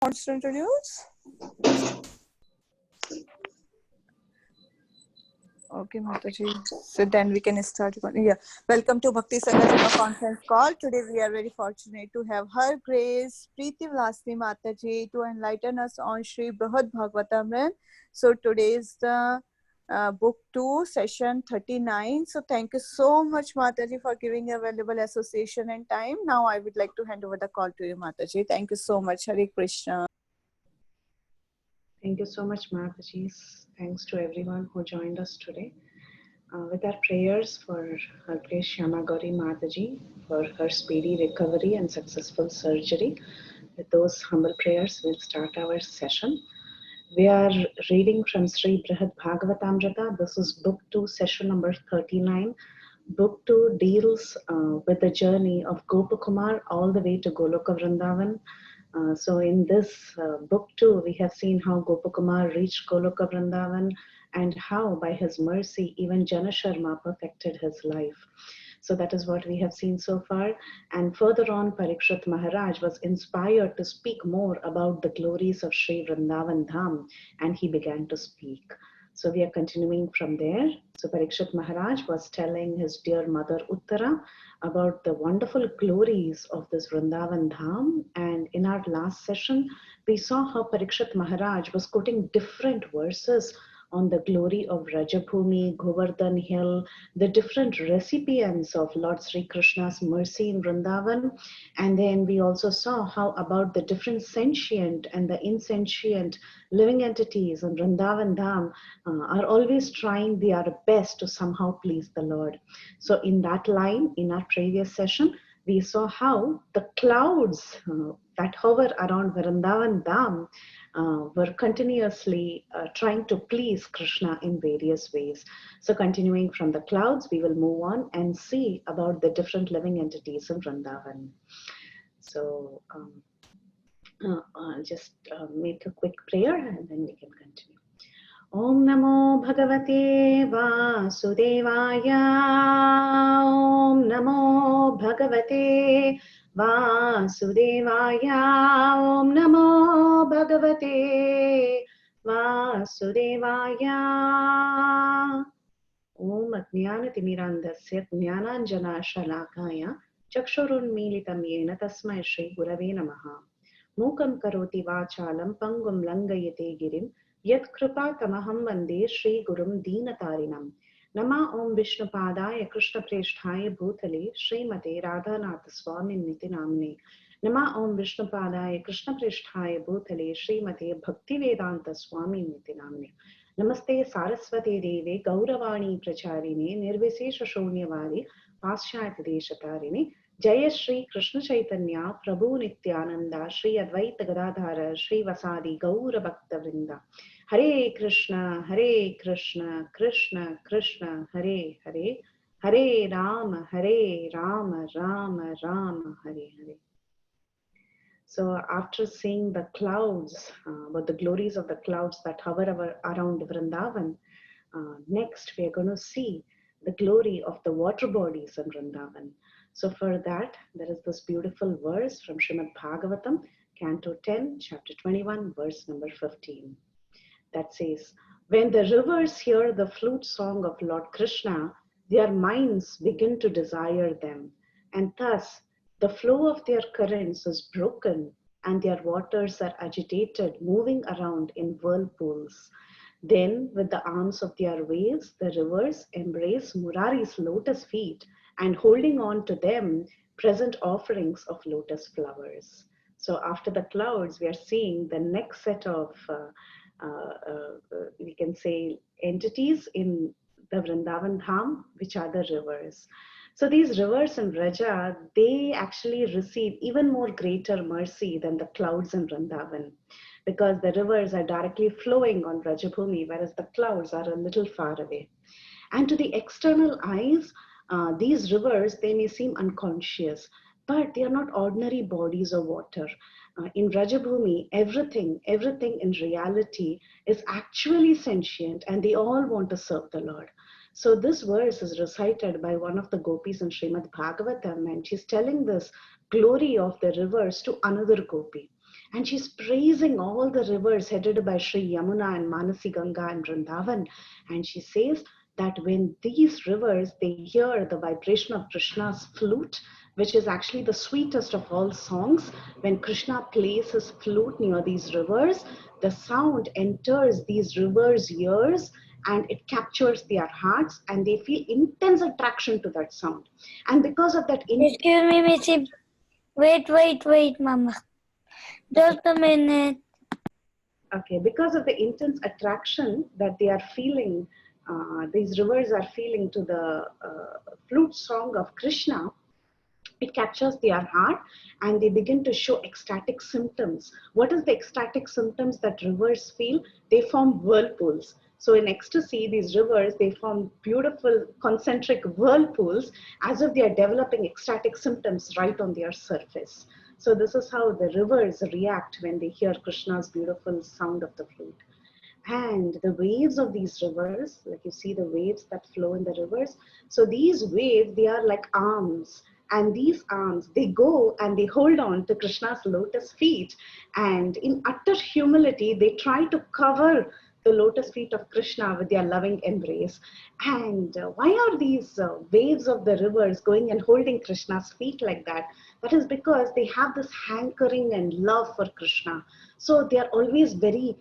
Wants to introduce? Okay, Mataji. So then we can start. Yeah. Welcome to Bhakti Sangha conference call. Today we are very fortunate to have Her Grace Preethi Vilasini Mataji to enlighten us on Sri Brihad Bhagavatamrta. So today is the book 2, session 39. So thank you so much, Mataji, for giving a valuable association and time. Now I would like to hand over the call to you, Mataji. Thank you so much. Hare Krishna. Thank you so much, Mataji. Thanks to everyone who joined us today. With our prayers for Her Grace Shyama Gauri Mataji, for her speedy recovery and successful surgery. With those humble prayers, we'll start our session. We are reading from Sri Brihad Bhagavatamrta. This is book 2, session number 39. Book 2 deals with the journey of Gopakumar all the way to Goloka Vrandavan. So in this book 2, we have seen how Gopakumar reached Goloka Vrandavan and how by his mercy even Jana Sharma perfected his life. So that is what we have seen so far. And further on, Parikshit Maharaj was inspired to speak more about the glories of Sri Vrindavan Dham, and he began to speak. So we are continuing from there. So Parikshit Maharaj was telling his dear mother Uttara about the wonderful glories of this Vrindavan Dham. And in our last session, we saw how Parikshit Maharaj was quoting different verses on the glory of Rajabhumi, Govardhan Hill, the different recipients of Lord Sri Krishna's mercy in Vrindavan. And then we also saw how about the different sentient and the insentient living entities in Vrindavan Dham are always trying their best to somehow please the Lord. So in that line, in our previous session, we saw how the clouds that hover around Vrindavan Dham were continuously trying to please Krishna in various ways. So continuing from the clouds, we will move on and see about the different living entities in Vrindavan. So I'll just make a quick prayer and then we can continue. Om Namo Bhagavate Vasudevaya. Om Namo Bhagavate Vasudevaya. Om Namo Bhagavate Vasudevaya. Om Ajnanaatimirandasya Jnananjana Shalakaya Chakshurunmilitam Yena Tasmai Shri Gurave Namaha. Mukam Karoti Vachalam Pangum Langayate Girim Yat Kripa Tamaham Vande Shri Gurum Deenatarinam. Nama Om Vishnupadaya Krishna Preshthaya Bhutale Srimate Radhanath Swami Niti Namne. Nama Om Vishnupadaya Krishna Preshthaya Bhutale Srimate Bhaktivedanta Swami Niti Namne. Namaste Saraswati Deve Gauravani Pracharine Nirvisesha Shonyavari Paschat Deshatarine. Jaya Shri Krishna Chaitanya Prabhu Nityananda Shri Advaita Gadadhara Shri Vasadi Gaura Bhakta Vrinda. Hare Krishna Krishna Krishna Hare Hare Hare Rama Rama Rama Hare Hare. So after seeing the clouds, about the glories of the clouds that hover around Vrindavan, next we are going to see the glory of the water bodies in Vrindavan. So for that, there is this beautiful verse from Srimad Bhagavatam, Canto 10, Chapter 21, verse number 15. That says, when the rivers hear the flute song of Lord Krishna, their minds begin to desire them, and thus the flow of their currents is broken, and their waters are agitated, moving around in whirlpools. Then, with the arms of their waves, the rivers embrace Murari's lotus feet, and holding on to them, present offerings of lotus flowers. So after the clouds, we are seeing the next set of, we can say, entities in the Vrindavan Dham, which are the rivers. So these rivers in Vraja, they actually receive even more greater mercy than the clouds in Vrindavan, because the rivers are directly flowing on Vrajabhumi, whereas the clouds are a little far away. And to the external eyes, these rivers, they may seem unconscious, but they are not ordinary bodies of water. In Rajabhumi, everything in reality is actually sentient, and they all want to serve the Lord. So this verse is recited by one of the Gopis in Srimad Bhagavatam, and she's telling this glory of the rivers to another Gopi. And she's praising all the rivers headed by Sri Yamuna and Manasi Ganga and Vrandavan. And she says that when these rivers, they hear the vibration of Krishna's flute, which is actually the sweetest of all songs, when Krishna plays his flute near these rivers, the sound enters these rivers' ears and it captures their hearts, and they feel intense attraction to that sound. And because of that... Excuse me, Missy. Wait, Mama. Just a minute. Okay, because of the intense attraction that they are feeling, these rivers are feeling to the flute song of Krishna, it captures their heart and they begin to show ecstatic symptoms. What is the ecstatic symptoms that rivers feel? They form whirlpools. So in ecstasy, these rivers, they form beautiful concentric whirlpools as if they are developing ecstatic symptoms right on their surface. So this is how the rivers react when they hear Krishna's beautiful sound of the flute. And the waves of these rivers, like you see the waves that flow in the rivers. So these waves, they are like arms. And these arms, they go and they hold on to Krishna's lotus feet. And in utter humility, they try to cover the lotus feet of Krishna with their loving embrace. And why are these waves of the rivers going and holding Krishna's feet like that? That is because they have this hankering and love for Krishna. So they are always very,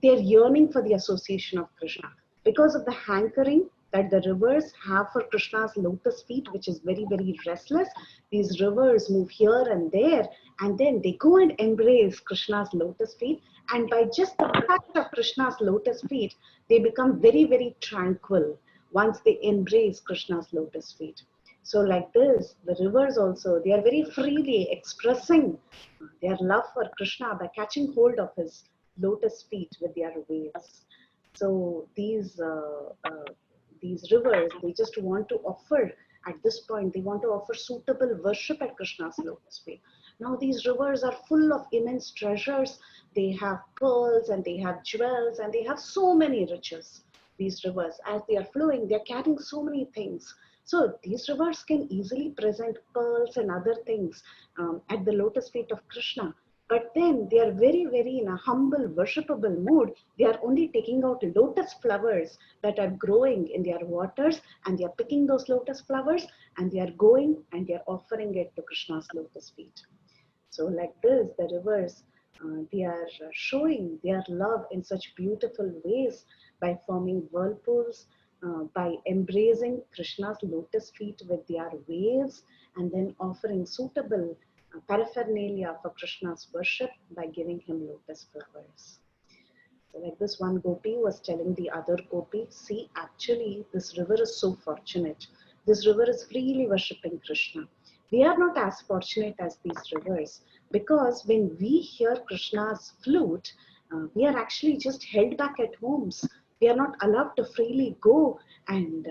they're yearning for the association of Krishna. Because of the hankering that the rivers have for Krishna's lotus feet, which is very, very restless, these rivers move here and there, and then they go and embrace Krishna's lotus feet. And by just the touch of Krishna's lotus feet, they become very, very tranquil once they embrace Krishna's lotus feet. So like this, the rivers also, they are very freely expressing their love for Krishna by catching hold of his lotus feet with their waves. So these rivers, they just want to offer, at this point, they want to offer suitable worship at Krishna's lotus feet. Now these rivers are full of immense treasures. They have pearls and they have jewels and they have so many riches. These rivers, as they are flowing, they are carrying so many things. So these rivers can easily present pearls and other things at the lotus feet of Krishna. But then they are very, very in a humble, worshipable mood. They are only taking out lotus flowers that are growing in their waters, and they are picking those lotus flowers and they are going and they are offering it to Krishna's lotus feet. So like this, the rivers, they are showing their love in such beautiful ways by forming whirlpools, by embracing Krishna's lotus feet with their waves, and then offering suitable paraphernalia for Krishna's worship by giving him lotus flowers. So like this, one gopi was telling the other gopi, see, actually this river is so fortunate. This river is freely worshipping Krishna. We are not as fortunate as these rivers, because when we hear Krishna's flute, we are actually just held back at homes. We are not allowed to freely go and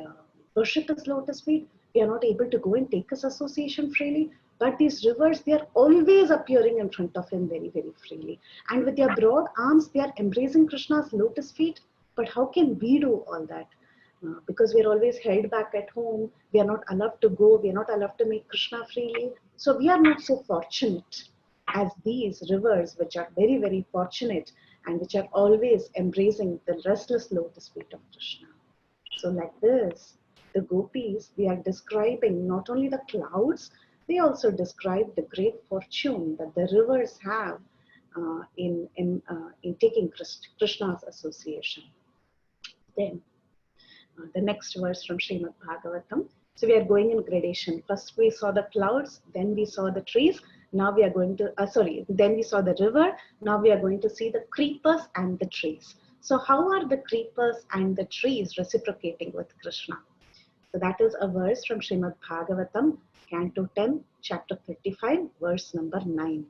worship his lotus feet. We are not able to go and take his association freely. But these rivers, they are always appearing in front of him very, very freely. And with their broad arms, they are embracing Krishna's lotus feet. But how can we do all that? Because we are always held back at home. We are not allowed to go. We are not allowed to meet Krishna freely. So we are not so fortunate as these rivers, which are very, very fortunate and which are always embracing the restless lotus feet of Krishna. So like this, the gopis, they are describing not only the clouds, they also describe the great fortune that the rivers have in taking Krishna's association. Then the next verse from Srimad Bhagavatam. So we are going in gradation. First we saw the clouds, then we saw the trees. Now we are going to, then we saw the river. Now we are going to see the creepers and the trees. So how are the creepers and the trees reciprocating with Krishna? So that is a verse from Srimad Bhagavatam, Canto 10, Chapter 35, verse number 9.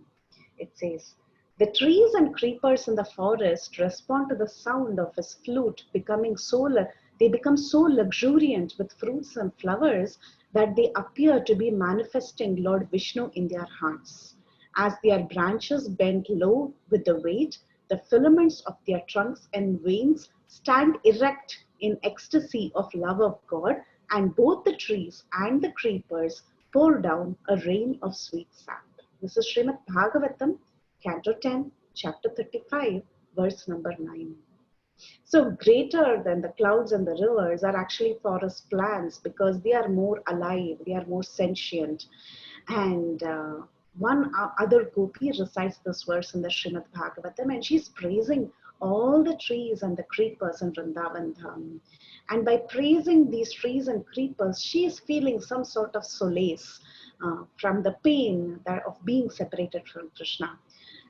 It says, the trees and creepers in the forest respond to the sound of his flute, they become so luxuriant with fruits and flowers that they appear to be manifesting Lord Vishnu in their hearts. As their branches bend low with the weight, the filaments of their trunks and veins stand erect in ecstasy of love of God, and both the trees and the creepers pour down a rain of sweet sap. This is Srimad Bhagavatam, Canto 10, Chapter 35, verse number 9. So greater than the clouds and the rivers are actually forest plants because they are more alive, they are more sentient. And one other Gopi recites this verse in the Srimad Bhagavatam, and she's praising all the trees and the creepers in Vrandavan Dham. And by praising these trees and creepers, she is feeling some sort of solace from the pain of being separated from Krishna.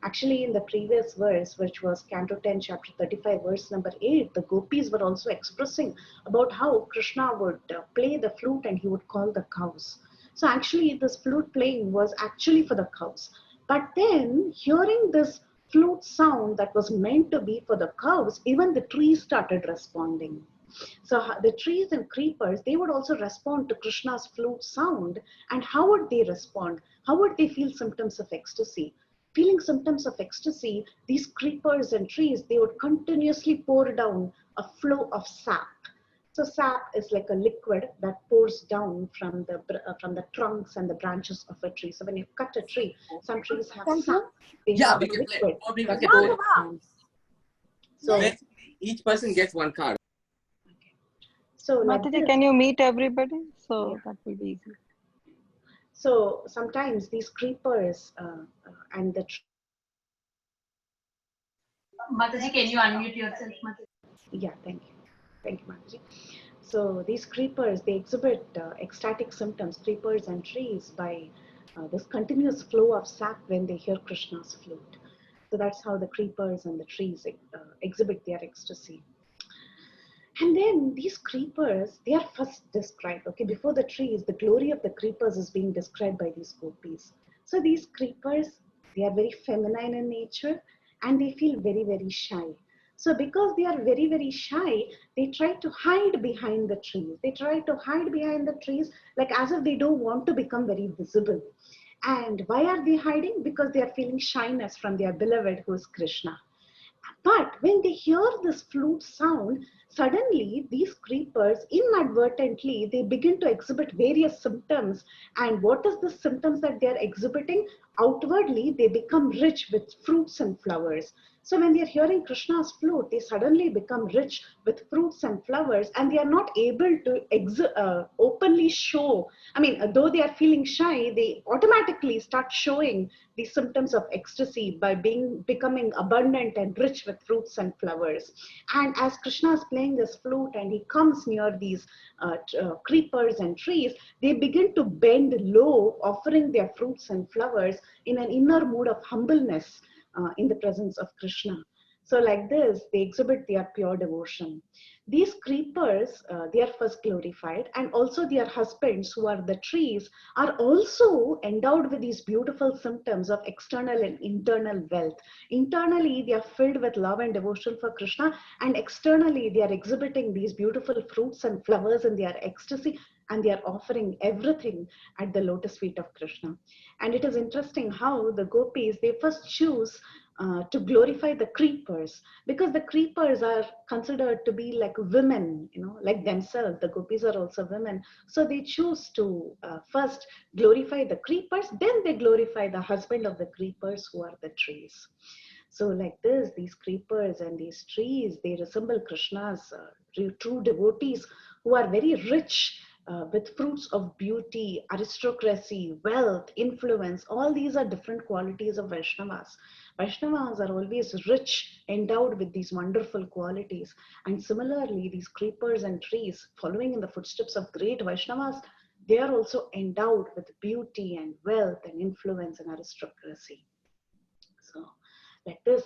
Actually, in the previous verse, which was Canto 10, Chapter 35, verse number 8, the Gopis were also expressing about how Krishna would play the flute and he would call the cows. So actually, this flute playing was actually for the cows. But then, hearing this flute sound that was meant to be for the cows, even the trees started responding. So the trees and creepers, they would also respond to Krishna's flute sound. And how would they respond? How would they feel symptoms of ecstasy? Feeling symptoms of ecstasy, these creepers and trees, they would continuously pour down a flow of sap. So sap is like a liquid that pours down from the trunks and the branches of a tree. So when you cut a tree, some trees have sap. They have a liquid. So each person gets one card. Okay. So like Mataji, can you meet everybody? So that will be easy. So sometimes these creepers and the Mataji, can you unmute yourself, Mataji? Yeah, thank you, Mataji. So these creepers, they exhibit ecstatic symptoms, creepers and trees, by this continuous flow of sap when they hear Krishna's flute. So that's how the creepers and the trees exhibit their ecstasy. And then these creepers, they are first described, okay, before the trees, the glory of the creepers is being described by these Gopis. So these creepers, they are very feminine in nature and they feel very, very shy. So because they are very, very shy, they try to hide behind the trees. They try to hide behind the trees like as if they don't want to become very visible. And why are they hiding? Because they are feeling shyness from their beloved who is Krishna. But when they hear this flute sound, suddenly these creepers inadvertently, they begin to exhibit various symptoms. And what is the symptoms that they are exhibiting? Outwardly, they become rich with fruits and flowers. So when they are hearing Krishna's flute, they suddenly become rich with fruits and flowers, and they are not able to openly show. I mean, though they are feeling shy, they automatically start showing the symptoms of ecstasy by becoming abundant and rich with fruits and flowers. And as Krishna is playing this flute and he comes near these creepers and trees, they begin to bend low, offering their fruits and flowers in an inner mood of humbleness in the presence of Krishna. So like this, they exhibit their pure devotion. These creepers, they are first glorified, and also their husbands, who are the trees, are also endowed with these beautiful symptoms of external and internal wealth. Internally, they are filled with love and devotion for Krishna, and externally, they are exhibiting these beautiful fruits and flowers in their ecstasy, and they are offering everything at the lotus feet of Krishna. And it is interesting how the Gopis, they first choose to glorify the creepers, because the creepers are considered to be like women, like themselves. The Gopis are also women. So they choose to first glorify the creepers, then they glorify the husband of the creepers, who are the trees. So like this, these creepers and these trees, they resemble Krishna's true devotees who are very rich with fruits of beauty, aristocracy, wealth, influence. All these are different qualities of Vaishnavas. Vaishnavas are always rich, endowed with these wonderful qualities. And similarly, these creepers and trees, following in the footsteps of great Vaishnavas, they are also endowed with beauty and wealth and influence and aristocracy. So like this,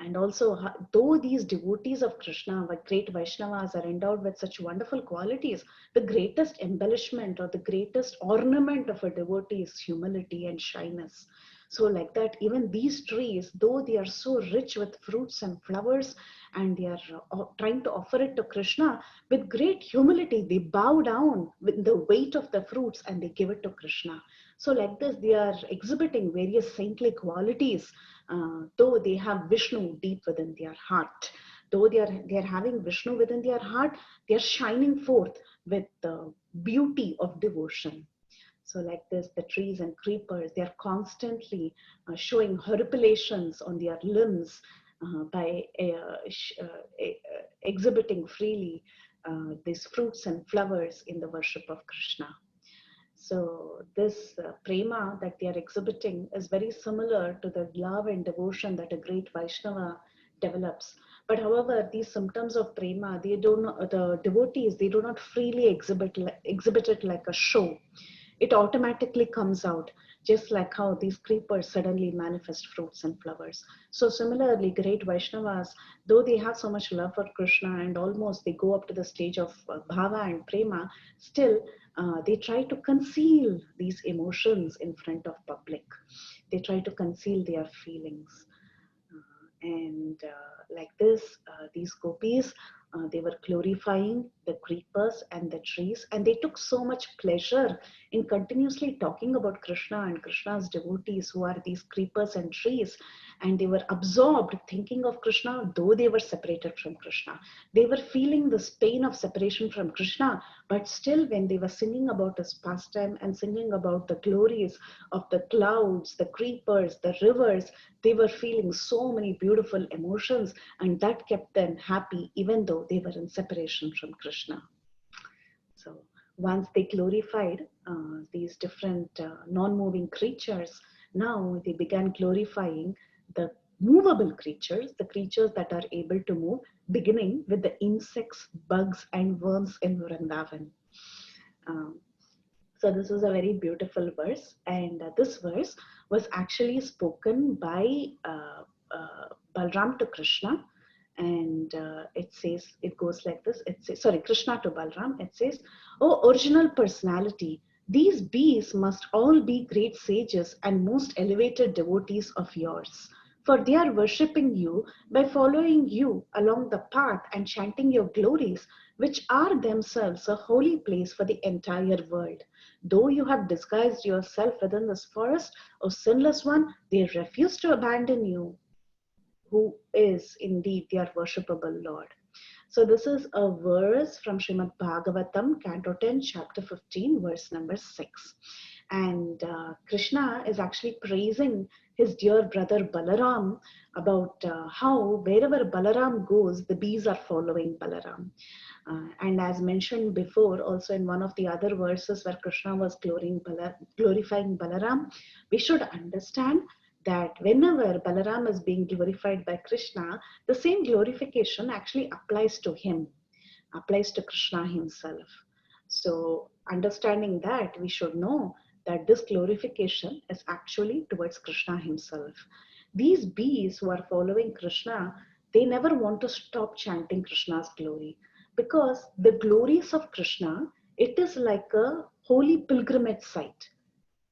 and also though these devotees of Krishna, great Vaishnavas, are endowed with such wonderful qualities, the greatest embellishment or the greatest ornament of a devotee is humility and shyness. So like that, even these trees, though they are so rich with fruits and flowers, and they are trying to offer it to Krishna, with great humility, they bow down with the weight of the fruits and they give it to Krishna. So like this, they are exhibiting various saintly qualities, though they have Vishnu deep within their heart. Though they are having Vishnu within their heart, they are shining forth with the beauty of devotion. So like this, the trees and creepers, they are constantly showing horripilations on their limbs by exhibiting freely these fruits and flowers in the worship of Krishna. So this prema that they are exhibiting is very similar to the love and devotion that a great Vaishnava develops. But however, these symptoms of prema, they do not, the devotees, they do not freely exhibit it like a show. It automatically comes out, just like how these creepers suddenly manifest fruits and flowers. So similarly, great Vaishnavas, though they have so much love for Krishna and almost they go up to the stage of bhava and prema, still they try to conceal these emotions in front of public. They try to conceal their feelings. Like this, these gopis, they were glorifying the creepers and the trees, and they took so much pleasure in continuously talking about Krishna and Krishna's devotees, who are these creepers and trees, and they were absorbed thinking of Krishna, though they were separated from Krishna. They were feeling this pain of separation from Krishna, but still when they were singing about his pastime and singing about the glories of the clouds, the creepers, the rivers, they were feeling so many beautiful emotions, and that kept them happy even though they were in separation from Krishna. So once they glorified these different non-moving creatures, now they began glorifying the movable creatures, the creatures that are able to move, beginning with the insects, bugs, and worms in Vrandavan. So this is a very beautiful verse, and this verse was actually spoken by Balram to Krishna, and it goes like this. It says, sorry, Krishna to Balram. It says, "O original personality, these bees must all be great sages and most elevated devotees of yours. For they are worshipping you by following you along the path and chanting your glories, which are themselves a holy place for the entire world. Though you have disguised yourself within this forest, O sinless one, they refuse to abandon you, who is indeed their worshipable Lord." So this is a verse from Srimad Bhagavatam, Canto 10, Chapter 15, verse number 6. And Krishna is actually praising his dear brother Balaram about how wherever Balaram goes, the bees are following Balaram. And as mentioned before, also in one of the other verses where Krishna was glorifying Balaram, we should understand that whenever Balaram is being glorified by Krishna, the same glorification actually applies to him, applies to Krishna himself. So understanding that, we should know that this glorification is actually towards Krishna himself. These bees who are following Krishna, they never want to stop chanting Krishna's glory, because the glories of Krishna, it is like a holy pilgrimage site.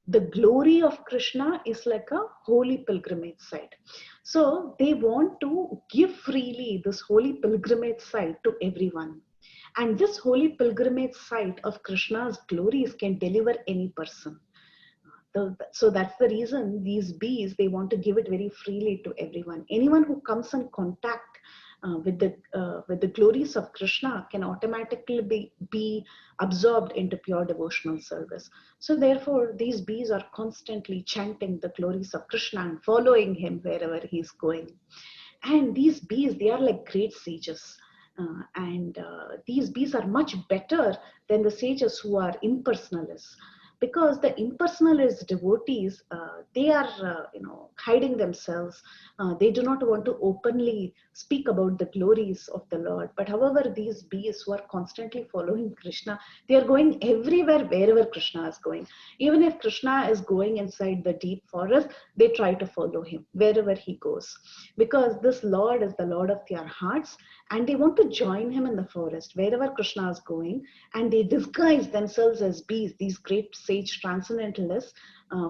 The glory of Krishna is like a holy pilgrimage site. So they want to give freely this holy pilgrimage site to everyone. And this holy pilgrimage site of Krishna's glories can deliver any person. So that's the reason these bees, they want to give it very freely to everyone. Anyone who comes in contact with the glories of Krishna can automatically be absorbed into pure devotional service. So therefore, these bees are constantly chanting the glories of Krishna and following him wherever he's going. And these bees, they are like great sages. These bees are much better than the sages who are impersonalists. Because the impersonalist devotees, they are hiding themselves. They do not want to openly speak about the glories of the Lord. But however, these bees who are constantly following Krishna, they are going everywhere wherever Krishna is going. Even if Krishna is going inside the deep forest, they try to follow him wherever he goes. Because this Lord is the Lord of their hearts, and they want to join him in the forest wherever Krishna is going, and they disguise themselves as bees, these great sage transcendentalists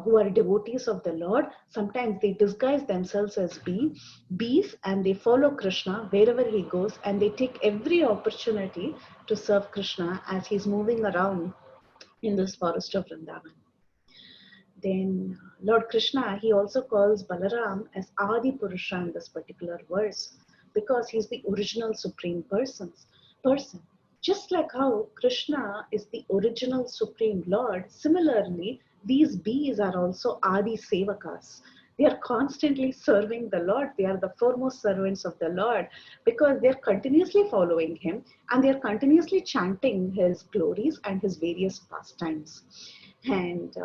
who are devotees of the Lord. Sometimes they disguise themselves as bees, and they follow Krishna wherever he goes, and they take every opportunity to serve Krishna as he's moving around in this forest of Vrindavan. Then Lord Krishna, he also calls Balaram as Adi Purusha in this particular verse, because he's the original supreme person. Just like how Krishna is the original Supreme Lord, similarly, these bees are also Adi Sevakas. They are constantly serving the Lord. They are the foremost servants of the Lord because they are continuously following Him and they are continuously chanting His glories and His various pastimes. And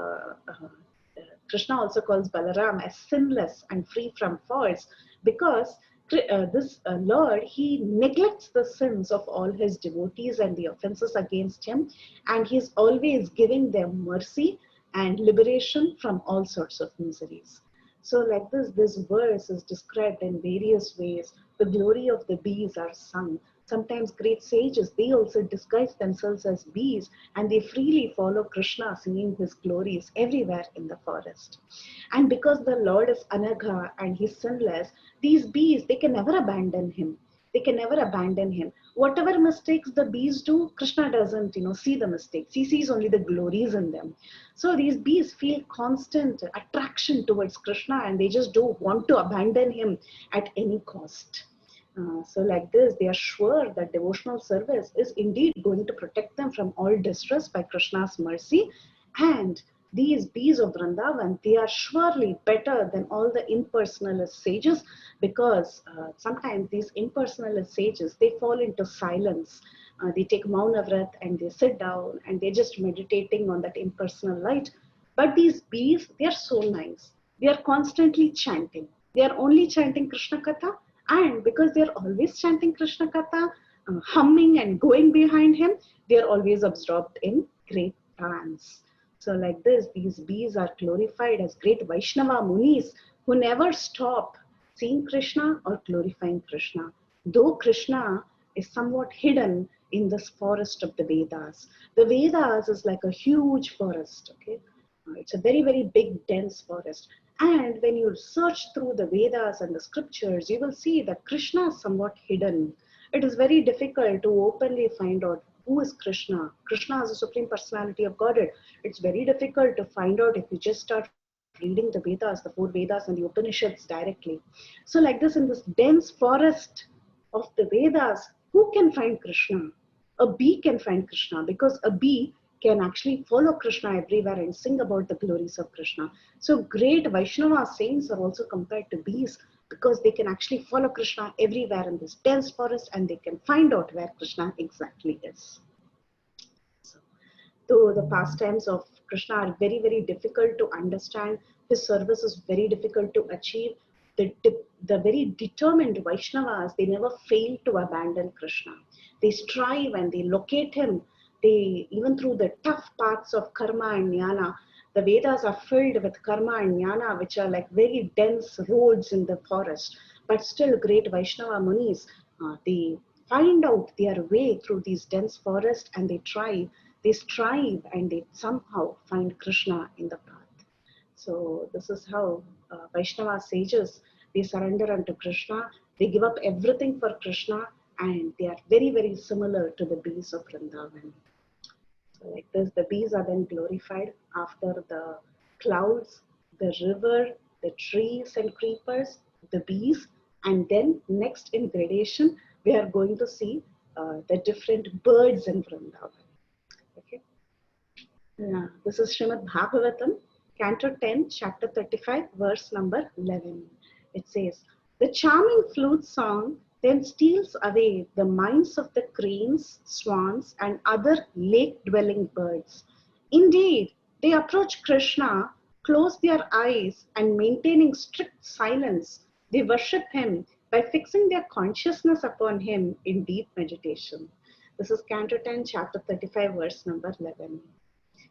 Krishna also calls Balaram as sinless and free from faults because this Lord, he neglects the sins of all his devotees and the offenses against him, and he's always giving them mercy and liberation from all sorts of miseries. So like this verse is described in various ways. The glory of the bees are sung. Sometimes great sages, they also disguise themselves as bees and they freely follow Krishna singing his glories everywhere in the forest. And because the Lord is Anagha and he's sinless, these bees, they can never abandon him. They can never abandon him. Whatever mistakes the bees do, Krishna doesn't, see the mistakes. He sees only the glories in them. So these bees feel constant attraction towards Krishna and they just don't want to abandon him at any cost. So like this, they are sure that devotional service is indeed going to protect them from all distress by Krishna's mercy. And these bees of Vrandavan, they are surely better than all the impersonalist sages because sometimes these impersonalist sages, they fall into silence. They take Mauna Vrat and they sit down and they're just meditating on that impersonal light. But these bees, they are so nice. They are constantly chanting. They are only chanting Krishna Katha. And because they're always chanting Krishna Katha, humming and going behind him, they're always absorbed in great trance. So like this, these bees are glorified as great Vaishnava Munis who never stop seeing Krishna or glorifying Krishna. Though Krishna is somewhat hidden in this forest of the Vedas. The Vedas is like a huge forest, okay? It's a very, very big, dense forest. And when you search through the Vedas and the scriptures, you will see that Krishna is somewhat hidden. It is very difficult to openly find out who is Krishna. Krishna is the Supreme Personality of Godhead. It's very difficult to find out if you just start reading the Vedas, the 4 Vedas and the Upanishads directly. So like this, in this dense forest of the Vedas, who can find Krishna? A bee can find Krishna because a bee can actually follow Krishna everywhere and sing about the glories of Krishna. So great Vaishnava saints are also compared to bees because they can actually follow Krishna everywhere in this dense forest and they can find out where Krishna exactly is. So, though the pastimes of Krishna are very, very difficult to understand, his service is very difficult to achieve, the very determined Vaishnavas, they never fail to abandon Krishna. They strive and they locate him. They, even through the tough paths of karma and jnana, the Vedas are filled with karma and jnana, which are like very dense roads in the forest. But still, great Vaishnava Munis, they find out their way through these dense forests and they strive and they somehow find Krishna in the path. So this is how Vaishnava sages, they surrender unto Krishna, they give up everything for Krishna, and they are very, very similar to the bees of Vrindavan. So like this, the bees are then glorified after the clouds, the river, the trees and creepers, the bees, and then next in gradation, we are going to see the different birds in Vrindavan. Okay. This is Srimad Bhagavatam, Canto 10, Chapter 35, verse number 11. It says, "The charming flute song then steals away the minds of the cranes, swans, and other lake-dwelling birds. Indeed, they approach Krishna, close their eyes, and maintaining strict silence, they worship him by fixing their consciousness upon him in deep meditation." This is Canto 10, Chapter 35, verse number 11.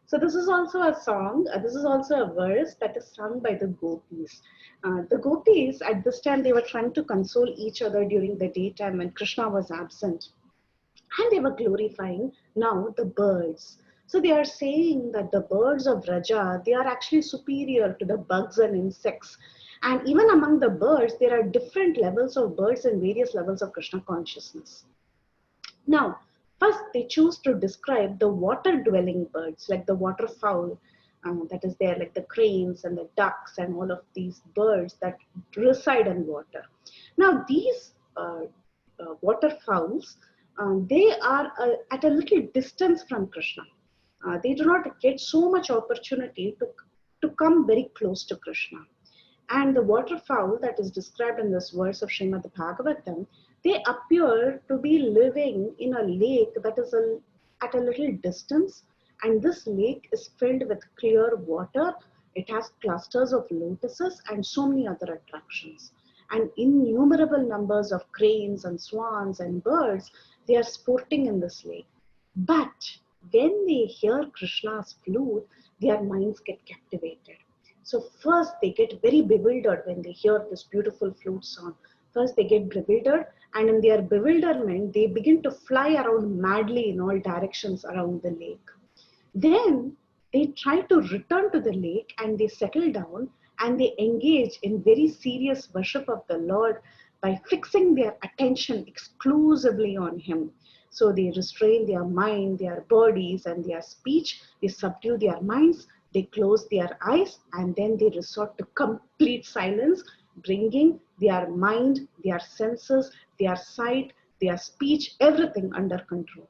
So this is also a song, this is also a verse that is sung by the Gopis. The Gopis, at this time, they were trying to console each other during the daytime when Krishna was absent. And they were glorifying now the birds. So they are saying that the birds of Raja, they are actually superior to the bugs and insects. And even among the birds, there are different levels of birds and various levels of Krishna consciousness. Now, first, they choose to describe the water-dwelling birds, like the waterfowl that is there, like the cranes and the ducks and all of these birds that reside in water. Now, these waterfowls, they are at a little distance from Krishna. They do not get so much opportunity to come very close to Krishna. And the waterfowl that is described in this verse of Srimad Bhagavatam, they appear to be living in a lake that is at a little distance. And this lake is filled with clear water. It has clusters of lotuses and so many other attractions. And innumerable numbers of cranes and swans and birds, they are sporting in this lake. But when they hear Krishna's flute, their minds get captivated. So first they get very bewildered when they hear this beautiful flute sound. First they get bewildered, and in their bewilderment, they begin to fly around madly in all directions around the lake. Then they try to return to the lake and they settle down and they engage in very serious worship of the Lord by fixing their attention exclusively on Him. So they restrain their mind, their bodies, and their speech. They subdue their minds. They close their eyes, and then they resort to complete silence, bringing their mind, their senses, their sight, their speech, everything under control.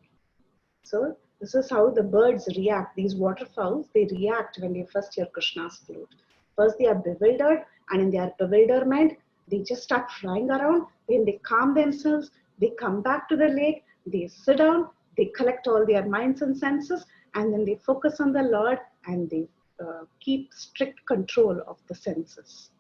So this is how the birds react. These waterfowls, they react when they first hear Krishna's flute. First they are bewildered, and in their bewilderment, they just start flying around. Then they calm themselves, they come back to the lake, they sit down, they collect all their minds and senses, and then they focus on the Lord, and they keep strict control of the senses.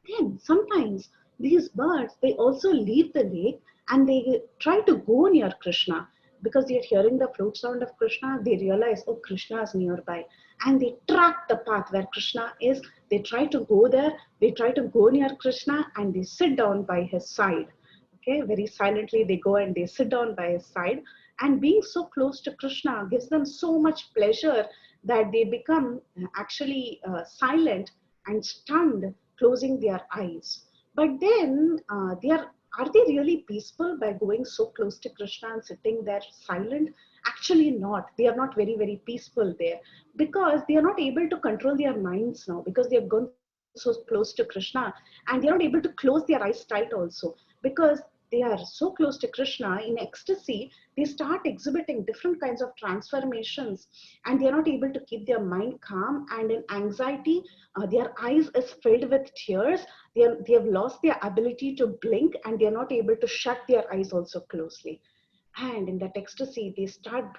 Then sometimes these birds, they also leave the lake and they try to go near Krishna. Because they are hearing the flute sound of Krishna, they realize, oh, Krishna is nearby. And they track the path where Krishna is. They try to go there. They try to go near Krishna and they sit down by his side. Okay, very silently they go and they sit down by his side. And being so close to Krishna gives them so much pleasure that they become actually silent and stunned, closing their eyes. But then are they really peaceful by going so close to Krishna and sitting there silent? Actually not. They are not very, very peaceful there because they are not able to control their minds now, because they have gone so close to Krishna, and they are not able to close their eyes tight also, because they are so close to Krishna. In ecstasy, they start exhibiting different kinds of transformations, and they are not able to keep their mind calm. And in anxiety, their eyes is filled with tears. They have lost their ability to blink, and they are not able to shut their eyes also closely. And in that ecstasy, they start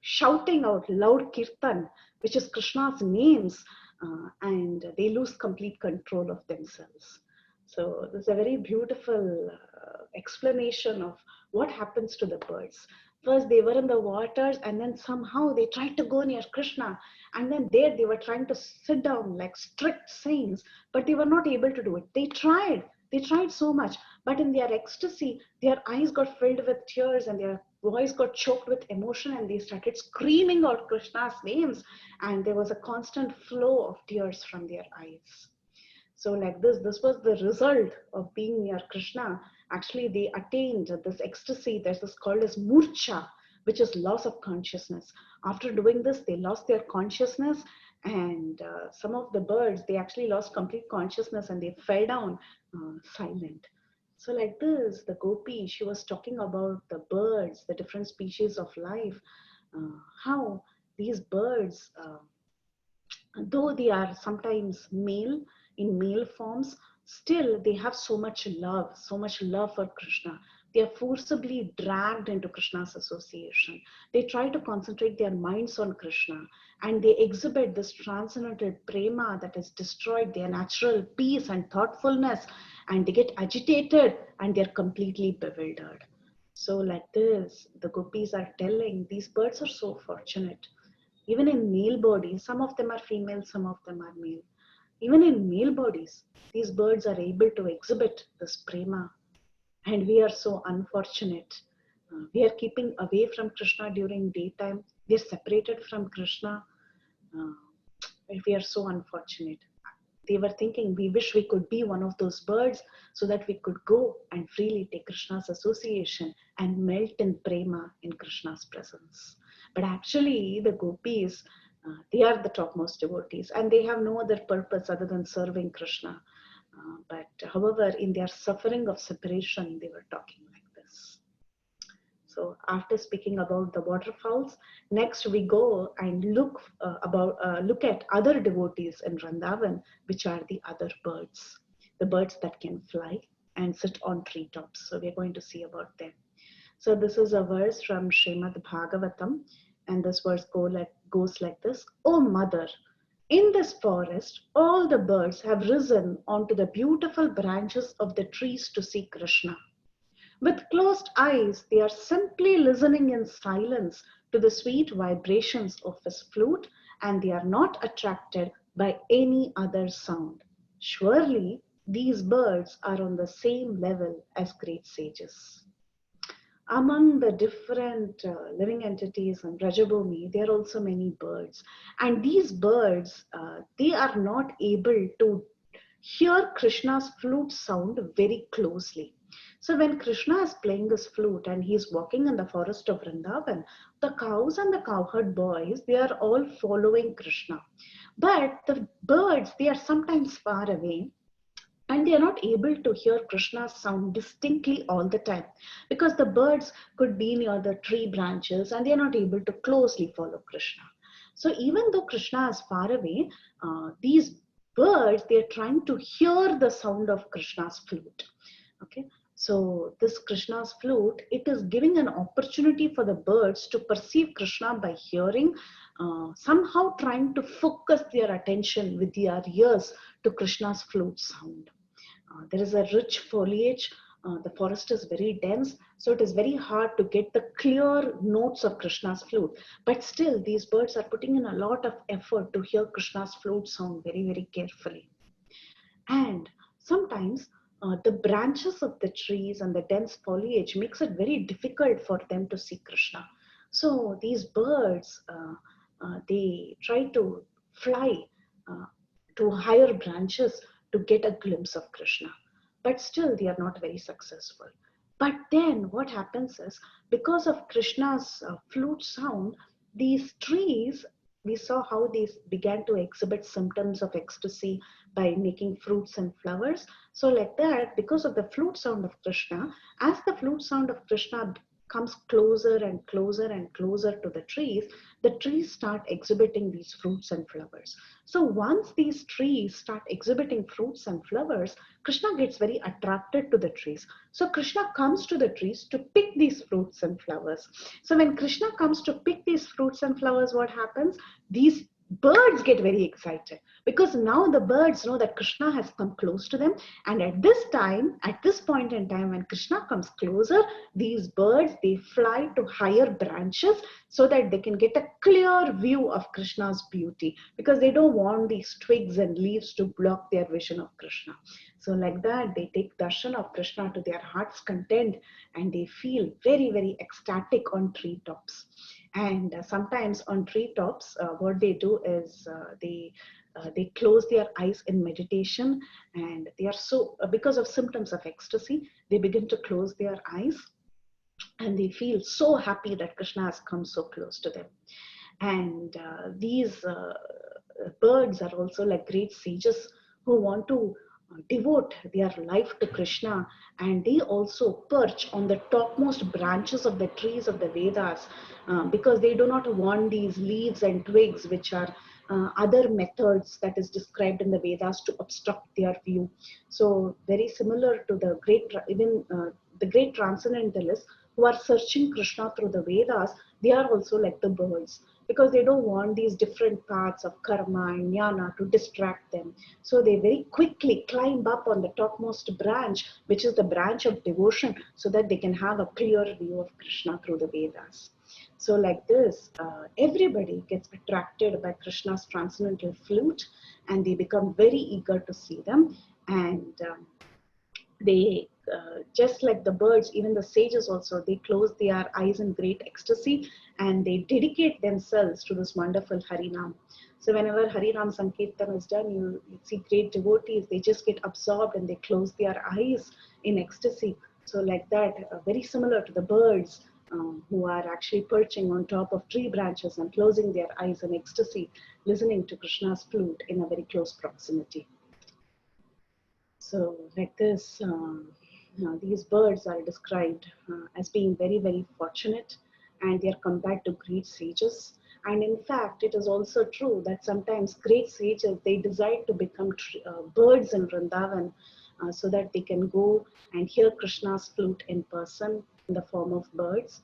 shouting out loud kirtan, which is Krishna's names, and they lose complete control of themselves. So there's a very beautiful explanation of what happens to the birds. First they were in the waters, and then somehow they tried to go near Krishna, and then there they were trying to sit down like strict saints, but they were not able to do it. They tried so much, but in their ecstasy, their eyes got filled with tears and their voice got choked with emotion, and they started screaming out Krishna's names, and there was a constant flow of tears from their eyes. So like this was the result of being near Krishna. Actually, they attained this ecstasy that is called as murcha, which is loss of consciousness. After doing this, they lost their consciousness, and some of the birds, they actually lost complete consciousness and they fell down silent. So like this, the Gopi, she was talking about the birds, the different species of life, how these birds, though they are sometimes male, in male forms, still they have so much love for Krishna. They are forcibly dragged into Krishna's association. They try to concentrate their minds on Krishna, and they exhibit this transcendental prema that has destroyed their natural peace and thoughtfulness, and they get agitated and they're completely bewildered. So like this, the Gopis are telling, these birds are so fortunate. Even in male bodies, some of them are female, some of them are male. Even in male bodies, these birds are able to exhibit this prema. And we are so unfortunate. We are keeping away from Krishna during daytime. We are separated from Krishna. We are so unfortunate. They were thinking, we wish we could be one of those birds so that we could go and freely take Krishna's association and melt in prema in Krishna's presence. But actually, the Gopis, they are the topmost devotees, and they have no other purpose other than serving Krishna. But however, in their suffering of separation, they were talking like this. So after speaking about the waterfalls, next we go and look at other devotees in Vrandavan, which are the other birds, the birds that can fly and sit on treetops. So we're going to see about them. So this is a verse from Srimad Bhagavatam, and this verse goes like this. O mother, in this forest, all the birds have risen onto the beautiful branches of the trees to see Krishna. With closed eyes, they are simply listening in silence to the sweet vibrations of his flute, and they are not attracted by any other sound. Surely, these birds are on the same level as great sages. Among the different living entities on Rajabhumi, there are also many birds. And these birds, they are not able to hear Krishna's flute sound very closely. So when Krishna is playing this flute and he is walking in the forest of Vrindavan, the cows and the cowherd boys, they are all following Krishna. But the birds, they are sometimes far away, and they are not able to hear Krishna's sound distinctly all the time, because the birds could be near the tree branches and they are not able to closely follow Krishna. So even though Krishna is far away, these birds, they are trying to hear the sound of Krishna's flute. Okay, so this Krishna's flute, it is giving an opportunity for the birds to perceive Krishna by hearing, somehow trying to focus their attention with their ears to Krishna's flute sound. There is a rich foliage, the forest is very dense, so it is very hard to get the clear notes of Krishna's flute. But still, these birds are putting in a lot of effort to hear Krishna's flute sound very, very carefully. And sometimes the branches of the trees and the dense foliage makes it very difficult for them to see Krishna. So these birds, they try to fly to higher branches to get a glimpse of Krishna. But still, they are not very successful. But then what happens is, because of Krishna's flute sound, these trees, we saw how these began to exhibit symptoms of ecstasy by making fruits and flowers. So like that, because of the flute sound of Krishna, as the flute sound of Krishna comes closer and closer and closer to the trees start exhibiting these fruits and flowers. So once these trees start exhibiting fruits and flowers, Krishna gets very attracted to the trees. So Krishna comes to the trees to pick these fruits and flowers. So when Krishna comes to pick these fruits and flowers, what happens? These birds get very excited, because now the birds know that Krishna has come close to them. And at this point in time, when Krishna comes closer, these birds, they fly to higher branches so that they can get a clear view of Krishna's beauty, because they don't want these twigs and leaves to block their vision of Krishna. So like that, they take darshan of Krishna to their heart's content, and they feel very, very ecstatic on treetops. And sometimes on treetops, what they do is they close their eyes in meditation, and they are so, because of symptoms of ecstasy, they begin to close their eyes, and they feel so happy that Krishna has come so close to them. And these birds are also like great sages who want to devote their life to Krishna, and they also perch on the topmost branches of the trees of the Vedas, because they do not want these leaves and twigs, which are other methods that is described in the Vedas, to obstruct their view. So very similar to the great transcendentalists who are searching Krishna through the Vedas, they are also like the birds, because they don't want these different paths of karma and jnana to distract them. So they very quickly climb up on the topmost branch, which is the branch of devotion, so that they can have a clear view of Krishna through the Vedas. So like this, everybody gets attracted by Krishna's transcendental flute, and they become very eager to see them. And they, just like the birds, even the sages also, they close their eyes in great ecstasy, and they dedicate themselves to this wonderful Harinam. So whenever Harinam Sankirtan is done, you see great devotees, they just get absorbed and they close their eyes in ecstasy. So like that, very similar to the birds who are actually perching on top of tree branches and closing their eyes in ecstasy, listening to Krishna's flute in a very close proximity. So like this, these birds are described as being very, very fortunate, and they are compared to great sages. And in fact, it is also true that sometimes great sages, they decide to become birds in Vrindavan so that they can go and hear Krishna's flute in person in the form of birds.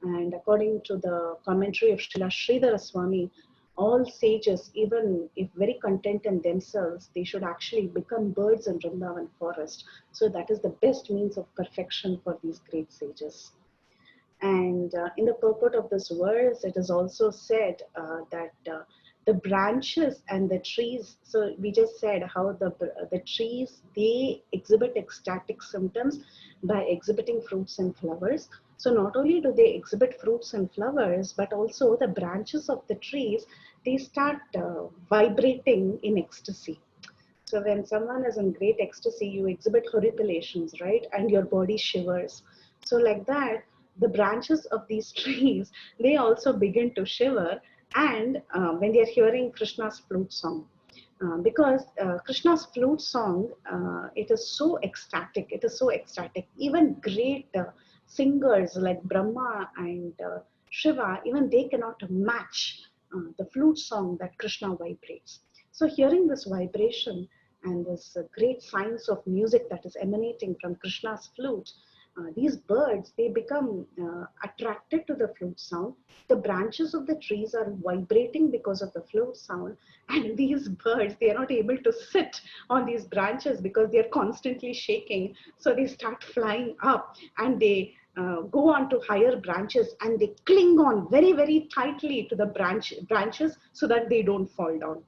And according to the commentary of Srila Sridhara Swami, all sages, even if very content in themselves, they should actually become birds in Vrindavan forest. So that is the best means of perfection for these great sages. And in the purport of this verse, it is also said that the branches and the trees, so we just said how the trees, they exhibit ecstatic symptoms by exhibiting fruits and flowers. So not only do they exhibit fruits and flowers, but also the branches of the trees, they start vibrating in ecstasy. So when someone is in great ecstasy, you exhibit horripilations, right? And your body shivers. So like that, the branches of these trees, they also begin to shiver, and when they are hearing Krishna's flute song. Because Krishna's flute song, it is so ecstatic. It is so ecstatic. Even great singers like Brahma and Shiva, even they cannot match the flute song that Krishna vibrates. So hearing this vibration and this great science of music that is emanating from Krishna's flute, these birds, they become attracted to the flute sound. The branches of the trees are vibrating because of the flute sound, and these birds, they are not able to sit on these branches because they are constantly shaking. So they start flying up, and they go on to higher branches, and they cling on very, very tightly to the branches so that they don't fall down.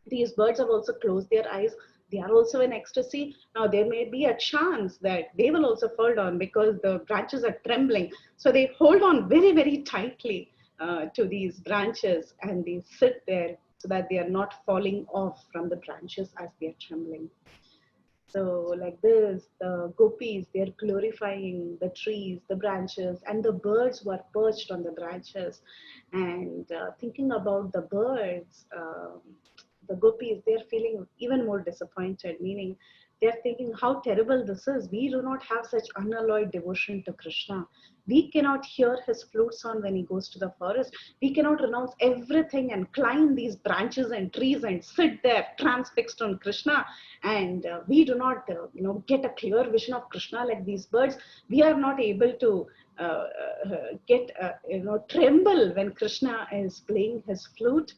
These birds have also closed their eyes. They are also in ecstasy. Now there may be a chance that they will also fall down because the branches are trembling. So they hold on very, very tightly to these branches, and they sit there so that they are not falling off from the branches as they are trembling. So like this, the Gopis, they are glorifying the trees, the branches, and the birds who are perched on the branches. And thinking about the birds, the Gopis, they are feeling even more disappointed, meaning they are thinking how terrible this is. We do not have such unalloyed devotion to Krishna. We cannot hear his flute sound when he goes to the forest. We cannot renounce everything and climb these branches and trees and sit there transfixed on Krishna. And we do not, get a clear vision of Krishna like these birds. We are not able to tremble when Krishna is playing his flute.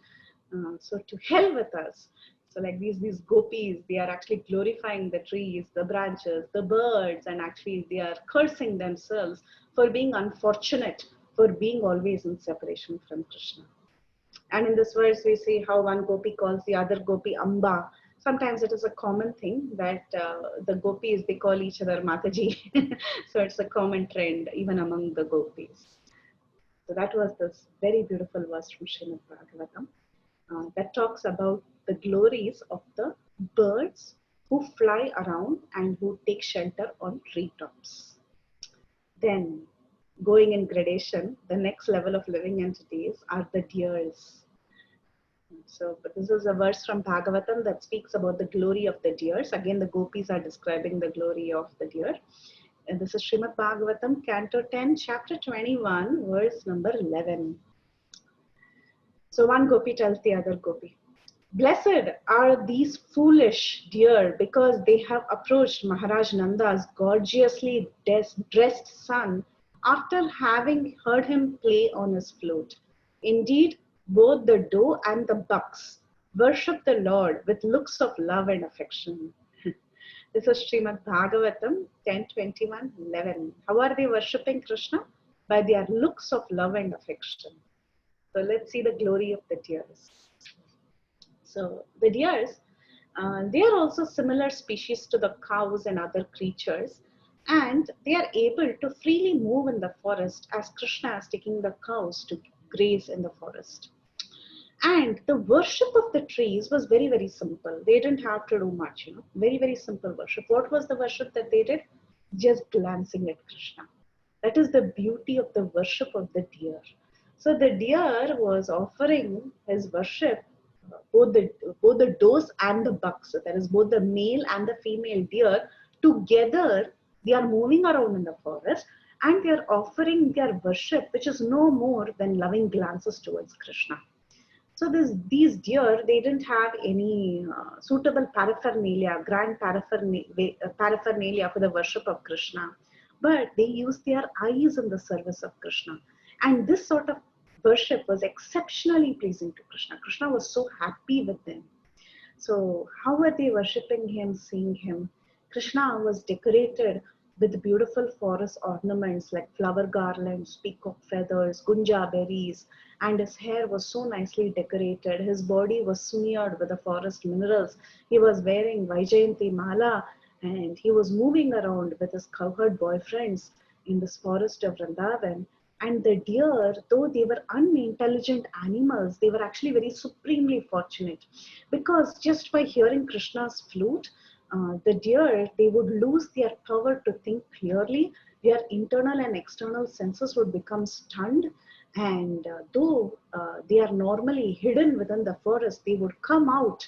So to hell with us. So like these Gopis, they are actually glorifying the trees, the branches, the birds, and actually they are cursing themselves for being unfortunate, for being always in separation from Krishna. And in this verse, we see how one Gopi calls the other Gopi Amba. Sometimes it is a common thing that the Gopis, they call each other Mataji. So it's a common trend even among the Gopis. So that was this very beautiful verse from Srimad Bhagavatam. That talks about the glories of the birds who fly around and who take shelter on treetops. Then, going in gradation, the next level of living entities are the deers. So, but this is a verse from Bhagavatam that speaks about the glory of the deers. Again, the Gopis are describing the glory of the deer. And this is Srimad Bhagavatam, Canto 10, Chapter 21, verse number 11. So one Gopi tells the other Gopi, "Blessed are these foolish deer because they have approached Maharaj Nanda's gorgeously dressed son after having heard him play on his flute. Indeed, both the doe and the bucks worship the Lord with looks of love and affection." This is Srimad Bhagavatam 10:21-11. How are they worshipping Krishna? By their looks of love and affection. So let's see the glory of the deers. So the deers, they are also similar species to the cows and other creatures, and they are able to freely move in the forest as Krishna is taking the cows to graze in the forest. And the worship of the trees was very, very simple. They didn't have to do much, very, very simple worship. What was the worship that they did? Just glancing at Krishna. That is the beauty of the worship of the deer. So the deer was offering his worship, both the does and the bucks. So that is both the male and the female deer together They are moving around in the forest and they are offering their worship, which is no more than loving glances towards Krishna. So these deer, they didn't have any suitable paraphernalia, grand paraphernalia for the worship of Krishna, but they used their eyes in the service of Krishna. And this sort of worship was exceptionally pleasing to Krishna. Krishna was so happy with them. So how were they worshipping him, seeing him? Krishna was decorated with beautiful forest ornaments like flower garlands, peacock feathers, gunja berries, and his hair was so nicely decorated. His body was smeared with the forest minerals. He was wearing Vaijayanti Mala and he was moving around with his cowherd boyfriends in this forest of Vrandavan. And the deer, though they were unintelligent animals, they were actually very supremely fortunate, because just by hearing Krishna's flute, the deer, they would lose their power to think clearly. Their internal and external senses would become stunned, and though they are normally hidden within the forest, they would come out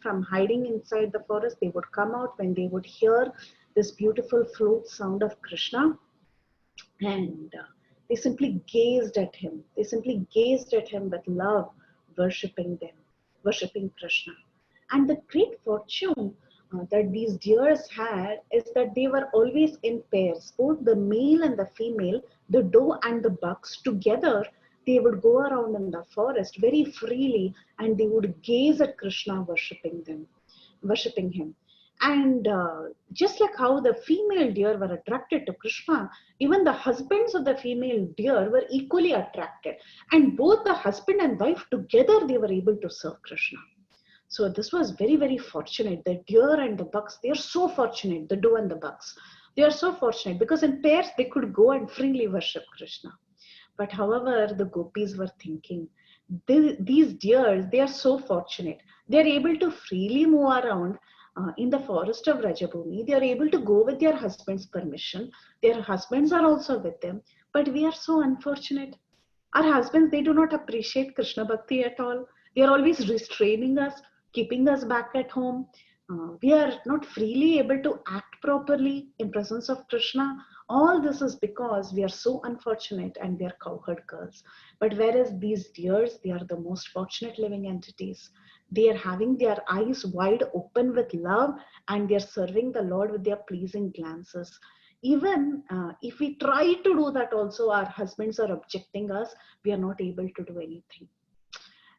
from hiding inside the forest. They would come out when they would hear this beautiful flute sound of Krishna, and they simply gazed at him. They simply gazed at him with love, worshipping Krishna. And the great fortune that these deers had is that they were always in pairs, both the male and the female, the doe and the bucks together. They would go around in the forest very freely and they would gaze at Krishna, worshipping him. And just like how the female deer were attracted to Krishna, even the husbands of the female deer were equally attracted. And both the husband and wife together, they were able to serve Krishna. So this was very, very fortunate. The deer and the bucks, they are so fortunate, the doe and the bucks. They are so fortunate because in pairs, they could go and freely worship Krishna. But however, the gopis were thinking, these deers, they are so fortunate. They are able to freely move around in the forest of Rajabhumi. They are able to go with their husband's permission. Their husbands are also with them. But we are so unfortunate. Our husbands, they do not appreciate Krishna Bhakti at all. They are always restraining us, keeping us back at home. We are not freely able to act properly in presence of Krishna. All this is because we are so unfortunate and we are cowherd girls. But whereas these deers, they are the most fortunate living entities. They are having their eyes wide open with love and they are serving the Lord with their pleasing glances. Even if we try to do that also, our husbands are objecting us. We are not able to do anything.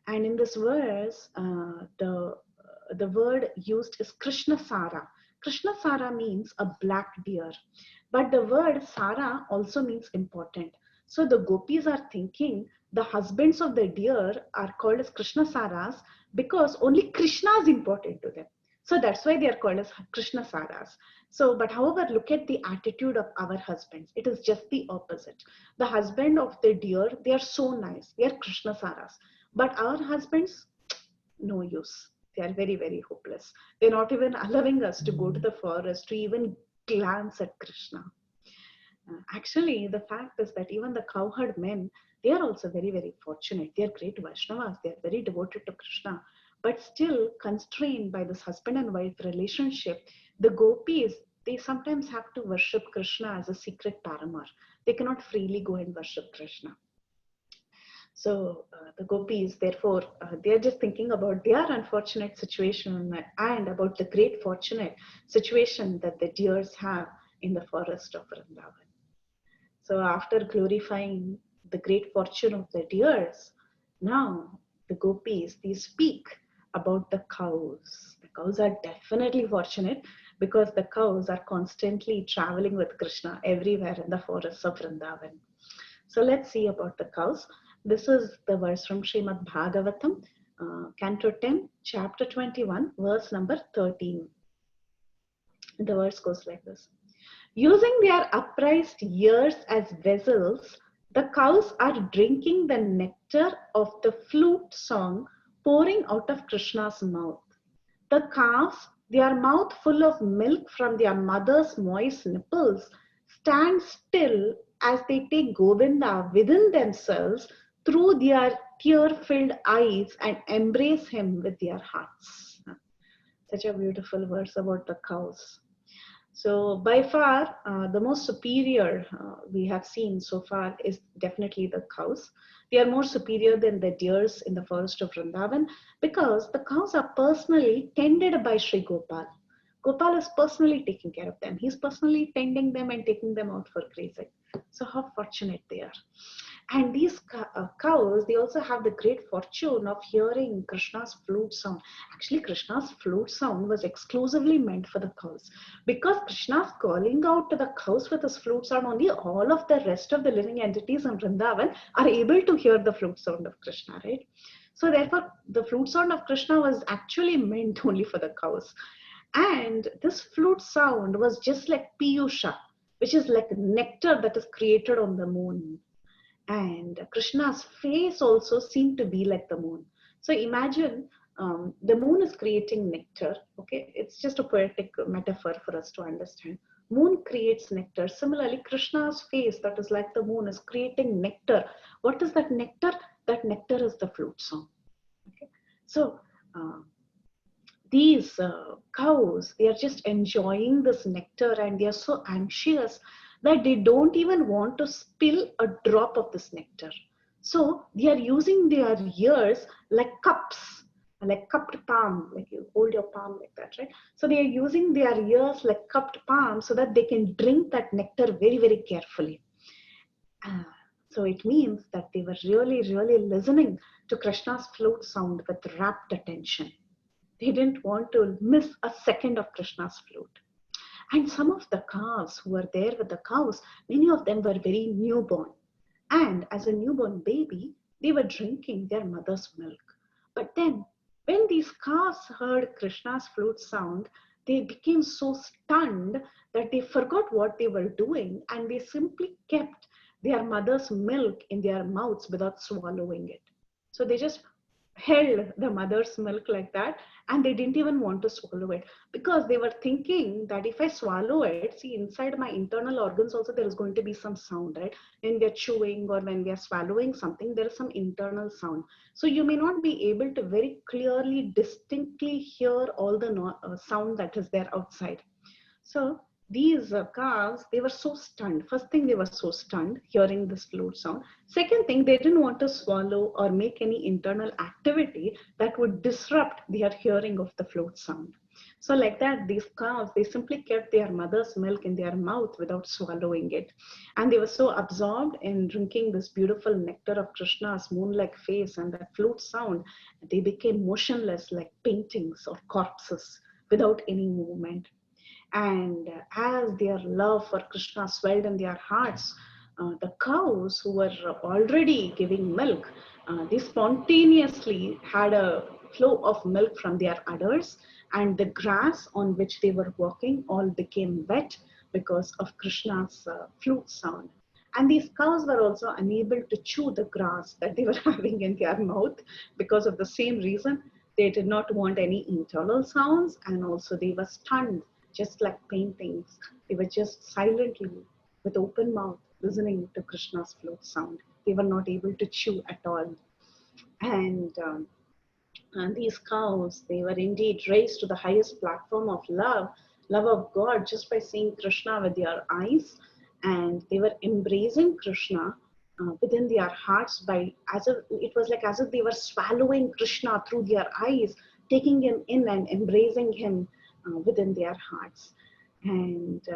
And in this verse, the word used is Krishna Sara. Krishna Sara means a black deer. But the word Sara also means important. So the gopis are thinking the husbands of the deer are called as Krishna Saras because only Krishna is important to them. So that's why they are called as Krishna Saras. So, but however, look at the attitude of our husbands. It is just the opposite. The husband of the deer, they are so nice. They are Krishna Saras. But our husbands, no use. They are very, very hopeless. They're not even allowing us to go to the forest to even glance at Krishna. Actually, the fact is that even the cowherd men, they are also very, very fortunate. They are great Vaishnavas. They are very devoted to Krishna. But still constrained by this husband and wife relationship, the gopis, they sometimes have to worship Krishna as a secret paramour. They cannot freely go and worship Krishna. So the gopis, therefore, they are just thinking about their unfortunate situation and about the great fortunate situation that the deers have in the forest of Vrandavan. So after glorifying the great fortune of the deers, now the gopis, they speak about the cows. The cows are definitely fortunate because the cows are constantly traveling with Krishna everywhere in the forests of Vrandavan. So let's see about the cows. This is the verse from Srimad Bhagavatam, Canto 10, Chapter 21, verse number 13. The verse goes like this. Using their upraised ears as vessels, the cows are drinking the nectar of the flute song pouring out of Krishna's mouth. The calves, their mouth full of milk from their mother's moist nipples, stand still as they take Govinda within themselves through their tear-filled eyes and embrace him with their hearts. Such a beautiful verse about the cows. So by far, the most superior we have seen so far is definitely the cows. They are more superior than the deers in the forest of Vrandavan because the cows are personally tended by Sri Gopal. Gopal is personally taking care of them. He's personally tending them and taking them out for grazing. So how fortunate they are. And these cows, they also have the great fortune of hearing Krishna's flute sound. Actually, Krishna's flute sound was exclusively meant for the cows. Because Krishna's calling out to the cows with his flute sound, only all of the rest of the living entities in Vrindavan are able to hear the flute sound of Krishna, right? So therefore, the flute sound of Krishna was actually meant only for the cows. And this flute sound was just like Piyusha, which is like nectar that is created on the moon. And Krishna's face also seemed to be like the moon. So imagine the moon is creating nectar. Okay, it's just a poetic metaphor for us to understand. Moon creates nectar. Similarly, Krishna's face that is like the moon is creating nectar. What is that nectar? That nectar is the flute song. Okay, so these cows, they are just enjoying this nectar and they are so anxious that they don't even want to spill a drop of this nectar. So they are using their ears like cups, like cupped palm, like you hold your palm like that, right? So they are using their ears like cupped palm so that they can drink that nectar very, very carefully. So it means that they were really, really listening to Krishna's flute sound with rapt attention. They didn't want to miss a second of Krishna's flute. And some of the calves who were there with the cows, many of them were very newborn. And as a newborn baby, they were drinking their mother's milk. But then, when these calves heard Krishna's flute sound, they became so stunned that they forgot what they were doing and they simply kept their mother's milk in their mouths without swallowing it. So they just held the mother's milk like that and they didn't even want to swallow it because they were thinking that if I swallow it, see, inside my internal organs also there is going to be some sound, right? When we are chewing or when we are swallowing something, there is some internal sound. So you may not be able to very clearly, distinctly hear all the sound that is there outside. So these calves, they were so stunned. First thing, they were so stunned hearing this flute sound. Second thing, they didn't want to swallow or make any internal activity that would disrupt their hearing of the flute sound. So like that, these calves, they simply kept their mother's milk in their mouth without swallowing it. And they were so absorbed in drinking this beautiful nectar of Krishna's moon-like face and that flute sound, they became motionless like paintings or corpses without any movement. And as their love for Krishna swelled in their hearts, the cows who were already giving milk, they spontaneously had a flow of milk from their udders, and the grass on which they were walking all became wet because of Krishna's flute sound. And these cows were also unable to chew the grass that they were having in their mouth because of the same reason. They did not want any internal sounds, and also they were stunned just like paintings. They were just silently, with open mouth, listening to Krishna's flute sound. They were not able to chew at all. And these cows, they were indeed raised to the highest platform of love of God, just by seeing Krishna with their eyes. And they were embracing Krishna within their hearts it was like as if they were swallowing Krishna through their eyes, taking him in and embracing him within their hearts. And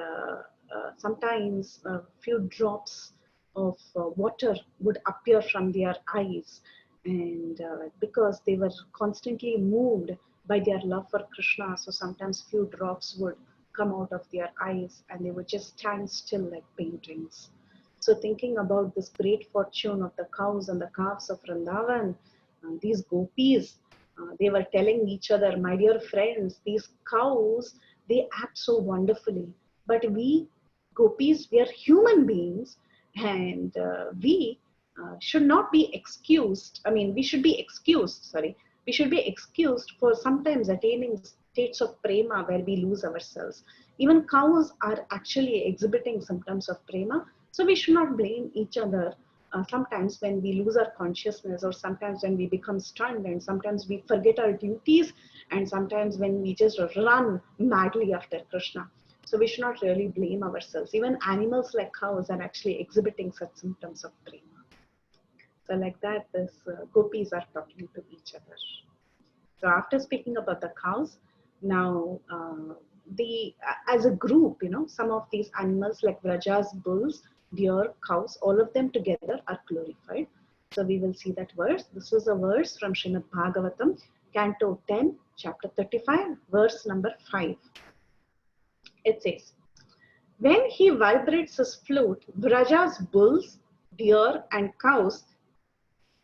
sometimes a few drops of water would appear from their eyes, and because they were constantly moved by their love for Krishna, so sometimes few drops would come out of their eyes and they would just stand still like paintings. So thinking about this great fortune of the cows and the calves of Vrindavan, these gopis, they were telling each other, my dear friends, these cows, they act so wonderfully. But we gopis, we are human beings, and we should not be excused. I mean, we should be excused for sometimes attaining states of prema where we lose ourselves. Even cows are actually exhibiting symptoms of prema. So we should not blame each other sometimes when we lose our consciousness, or sometimes when we become stunned, and sometimes we forget our duties, and sometimes when we just run madly after Krishna. So we should not really blame ourselves. Even animals like cows are actually exhibiting such symptoms of prema. So like that, this gopis are talking to each other. So after speaking about the cows, now as a group, some of these animals like Vraja's bulls, deer, cows, all of them together are glorified. So we will see that verse. This is a verse from Srimad Bhagavatam, Canto 10, Chapter 35, verse number 5. It says, when he vibrates his flute, Vraja's bulls, deer, and cows,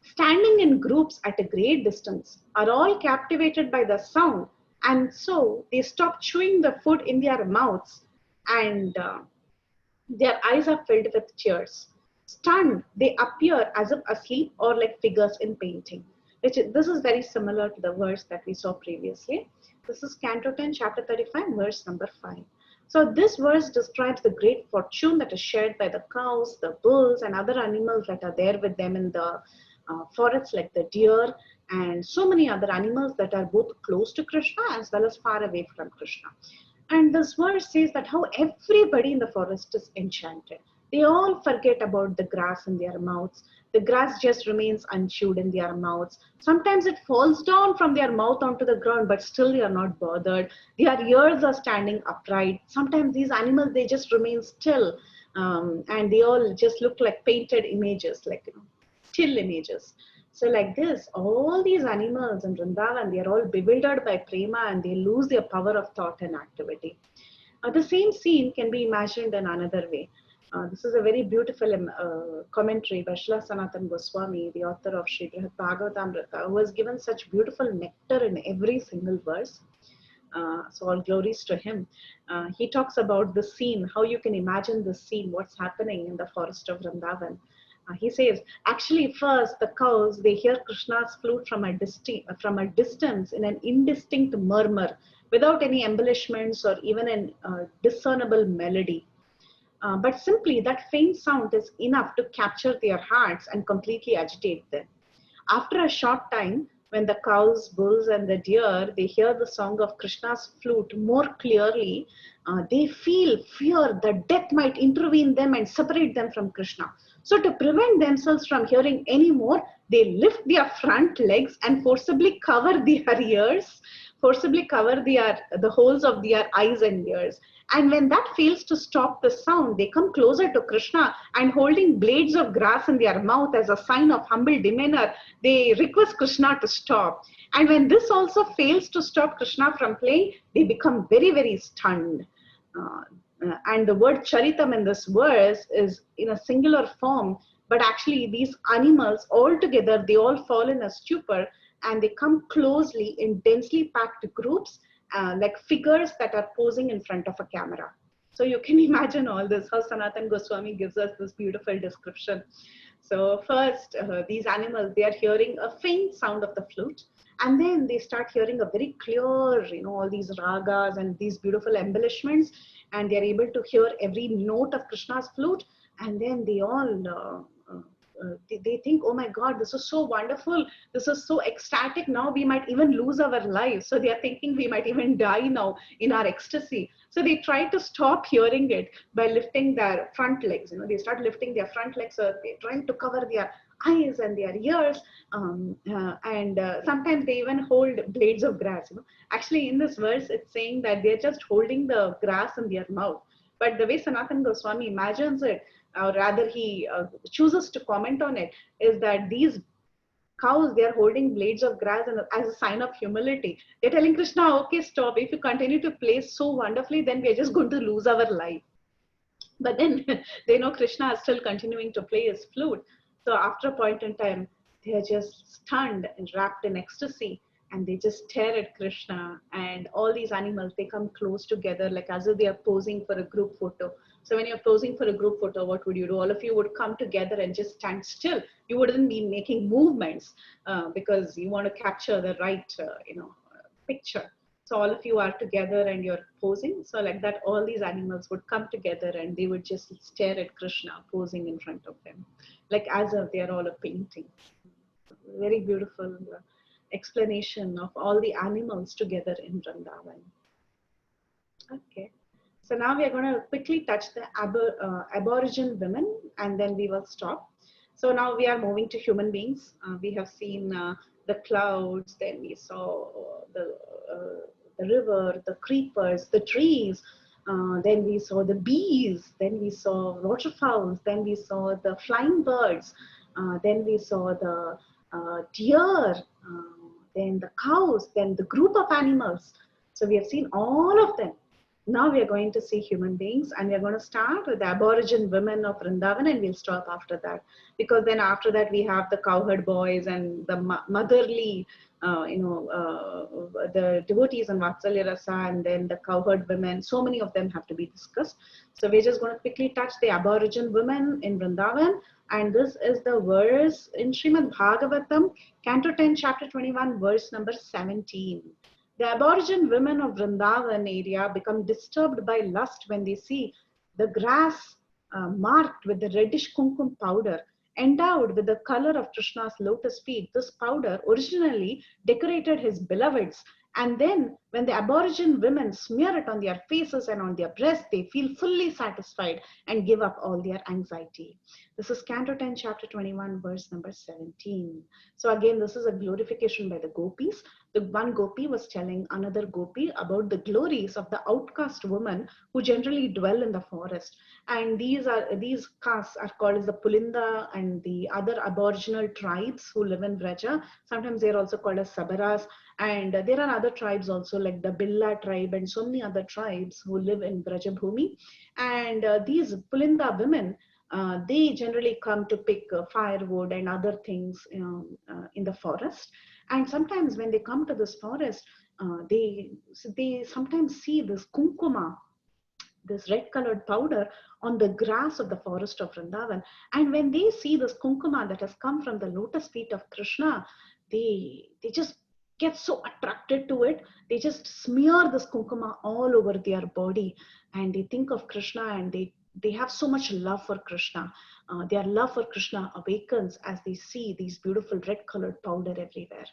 standing in groups at a great distance, are all captivated by the sound, and so they stop chewing the food in their mouths, and their eyes are filled with tears. Stunned, they appear as if asleep or like figures in painting. This is very similar to the verse that we saw previously. This is Canto 10, Chapter 35, verse number 5. So this verse describes the great fortune that is shared by the cows, the bulls, and other animals that are there with them in the forests, like the deer and so many other animals that are both close to Krishna as well as far away from Krishna. And this verse says that how everybody in the forest is enchanted. They all forget about the grass in their mouths. The grass just remains unchewed in their mouths. Sometimes it falls down from their mouth onto the ground, but still they are not bothered. Their ears are standing upright. Sometimes these animals, they just remain still, and they all just look like painted images, like still images. So like this, all these animals in Vrindavan, they are all bewildered by prema, and they lose their power of thought and activity. The same scene can be imagined in another way. This is a very beautiful commentary by Sanatana Goswami, the author of Sri Bhagavatamrta, who has given such beautiful nectar in every single verse. So all glories to him. He talks about the scene, how you can imagine the scene, what's happening in the forest of Vrindavan. He says, actually first the cows, they hear Krishna's flute from a distance in an indistinct murmur, without any embellishments or even a discernible melody. But simply that faint sound is enough to capture their hearts and completely agitate them. After a short time, when the cows, bulls, and the deer, they hear the song of Krishna's flute more clearly, they feel fear that death might intervene them and separate them from Krishna. So to prevent themselves from hearing any more, they lift their front legs and forcibly cover their ears, forcibly cover the holes of their eyes and ears. And when that fails to stop the sound, they come closer to Krishna, and holding blades of grass in their mouth as a sign of humble demeanor, they request Krishna to stop. And when this also fails to stop Krishna from playing, they become very, very stunned. And the word Charitam in this verse is in a singular form, but actually these animals all together, they all fall in a stupor, and they come closely in densely packed groups, like figures that are posing in front of a camera. So you can imagine all this, how Sanatana Goswami gives us this beautiful description. So first, these animals, they are hearing a faint sound of the flute, and then they start hearing a very clear, all these ragas and these beautiful embellishments, and they are able to hear every note of Krishna's flute, and then they all they think, oh my God, this is so wonderful, this is so ecstatic, now we might even lose our lives. So they are thinking we might even die now in our ecstasy. So they try to stop hearing it by lifting their front legs. They start lifting their front legs, so they're trying to cover their eyes and their ears, and sometimes they even hold blades of grass. Actually in this verse it's saying that they're just holding the grass in their mouth, but the way Sanatana Goswami imagines it, or rather he chooses to comment on it, is that these cows, they are holding blades of grass and as a sign of humility. They're telling Krishna, okay, stop, if you continue to play so wonderfully, then we're just going to lose our life. But then they know Krishna is still continuing to play his flute. So after a point in time, they are just stunned and wrapped in ecstasy, and they just stare at Krishna, and all these animals, they come close together like as if they are posing for a group photo. So when you're posing for a group photo, what would you do? All of you would come together and just stand still. You wouldn't be making movements because you want to capture the right, picture. So all of you are together and you're posing. So like that, all these animals would come together and they would just stare at Krishna posing in front of them, like as if they are all a painting. Very beautiful explanation of all the animals together in Vrandavan. Okay. So now we are going to quickly touch the Aboriginal women and then we will stop. So now we are moving to human beings. We have seen the clouds, then we saw the river, the creepers, the trees, then we saw the bees, then we saw waterfowls, then we saw the flying birds, then we saw the deer, then the cows, then the group of animals. So we have seen all of them. Now we are going to see human beings, and we are going to start with the Aboriginal women of Vrindavan, and we'll stop after that. Because then after that we have the cowherd boys and the motherly, the devotees and Vatsalya Rasa, and then the cowherd women. So many of them have to be discussed. So we're just going to quickly touch the Aboriginal women in Vrindavan. And this is the verse in Srimad Bhagavatam, Canto 10, Chapter 21, verse number 17. The Aboriginal women of Vrindavan area become disturbed by lust when they see the grass marked with the reddish kumkum powder, endowed with the color of Krishna's lotus feet. This powder originally decorated his beloveds, and then when the Aboriginal women smear it on their faces and on their breasts, they feel fully satisfied and give up all their anxiety. This is Canto 10, Chapter 21, verse number 17. So again, this is a glorification by the Gopis. The one Gopi was telling another Gopi about the glories of the outcast women who generally dwell in the forest. And these castes are called as the Pulinda and the other Aboriginal tribes who live in Vraja. Sometimes they are also called as Sabaras. And there are other tribes also like the Billa tribe and so many other tribes who live in Vrajabhumi. And these Pulinda women, they generally come to pick firewood and other things in the forest. And sometimes when they come to this forest, they sometimes see this kumkuma, this red colored powder on the grass of the forest of Vrindavan. And when they see this kumkuma that has come from the lotus feet of Krishna, they just get so attracted to it. They just smear this kumkuma all over their body, and they think of Krishna, and they have so much love for Krishna. Their love for Krishna awakens as they see these beautiful red colored powder everywhere.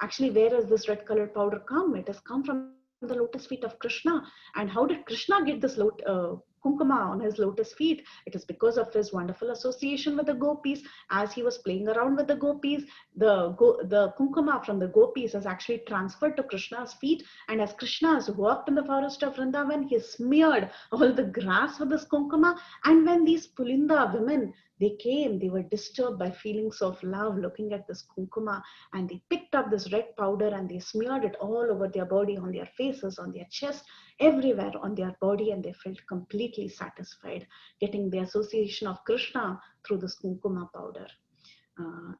Actually, where has this red colored powder come? It has come from the lotus feet of Krishna. And how did Krishna get this kumkuma on his lotus feet? It is because of his wonderful association with the Gopis. As he was playing around with the Gopis, the kumkuma from the Gopis is actually transferred to Krishna's feet. And as Krishna has walked in the forest of Vrindavan, he smeared all the grass with this kumkuma. And when these Pulinda women, they came, they were disturbed by feelings of love looking at this kumkuma, and they picked up this red powder and they smeared it all over their body, on their faces, on their chest, everywhere on their body, and they felt completely satisfied, getting the association of Krishna through this kumkuma powder.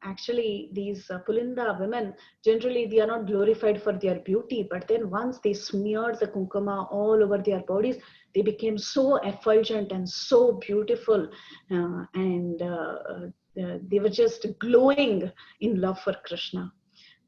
Actually, these Pulinda women, generally they are not glorified for their beauty, but then once they smeared the kumkuma all over their bodies, they became so effulgent and so beautiful, and they were just glowing in love for Krishna.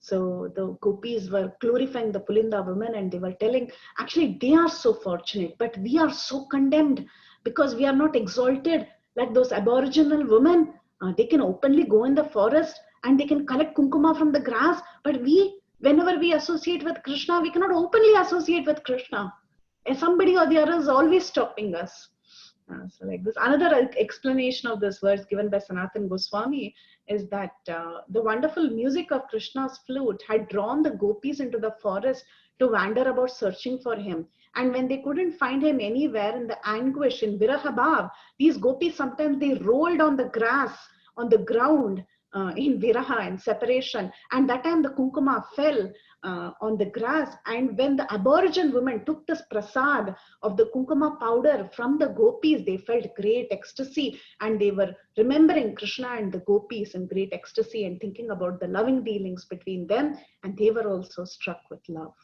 So the Gopis were glorifying the Pulinda women, and they were telling, actually they are so fortunate, but we are so condemned because we are not exalted like those Aboriginal women. They can openly go in the forest and they can collect kumkuma from the grass, but we, whenever we associate with Krishna, we cannot openly associate with Krishna. And somebody or the other is always stopping us. So like this, another explanation of this verse given by Sanatana Goswami is that the wonderful music of Krishna's flute had drawn the Gopis into the forest to wander about searching for him. And when they couldn't find him anywhere in the anguish, in Viraha Bhav, these Gopis sometimes they rolled on the grass, on the ground, in Viraha, in separation. And that time the kumkuma fell on the grass. And when the Aboriginal women took this prasad of the kumkuma powder from the Gopis, they felt great ecstasy. And they were remembering Krishna and the Gopis in great ecstasy and thinking about the loving dealings between them. And they were also struck with love.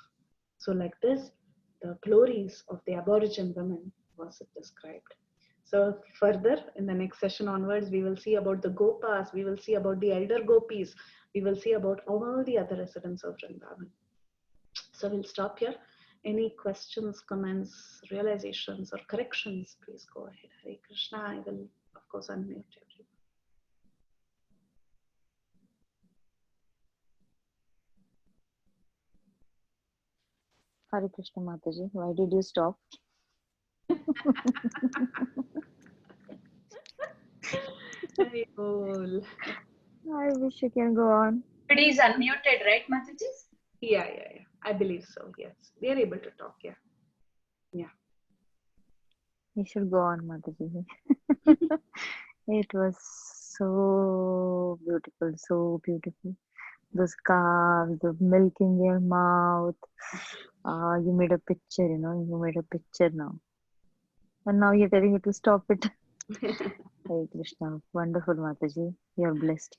So like this, the glories of the Aboriginal women was described. So further in the next session onwards, we will see about the Gopas, we will see about the elder Gopis, we will see about all the other residents of Vrindavan. So we'll stop here. Any questions, comments, realizations, or corrections, please go ahead. Hare Krishna. I will, of course, unmute everyone. Hare Krishna Mataji, why did you stop? Hari Bol. I wish you can go on. It is unmuted, right, Mataji? Yeah. I believe so, yes. We are able to talk, yeah. You should go on, Mataji. It was so beautiful, so beautiful. Those calves, the milk in their mouth. You made a picture, you made a picture now. And now you're telling me to stop it. Hare Krishna. Wonderful, Mataji. You're blessed,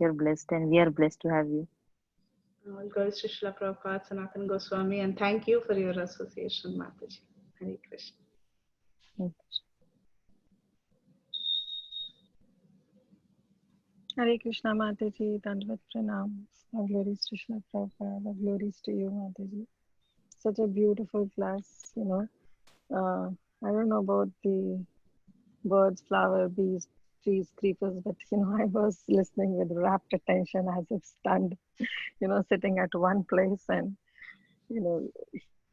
and we are blessed to have you. All glories to Srila Prabhupada, Sanatana Goswami, and thank you for your association, Mataji. Hare Krishna. Hare Krishna. Hare Krishna Mataji, Dandvat Pranam. All glories to Srila Prabhupada, all glories to you, Mataji. Such a beautiful class, I don't know about the birds, flower, bees, trees, creepers, but I was listening with rapt attention as if stunned, sitting at one place and,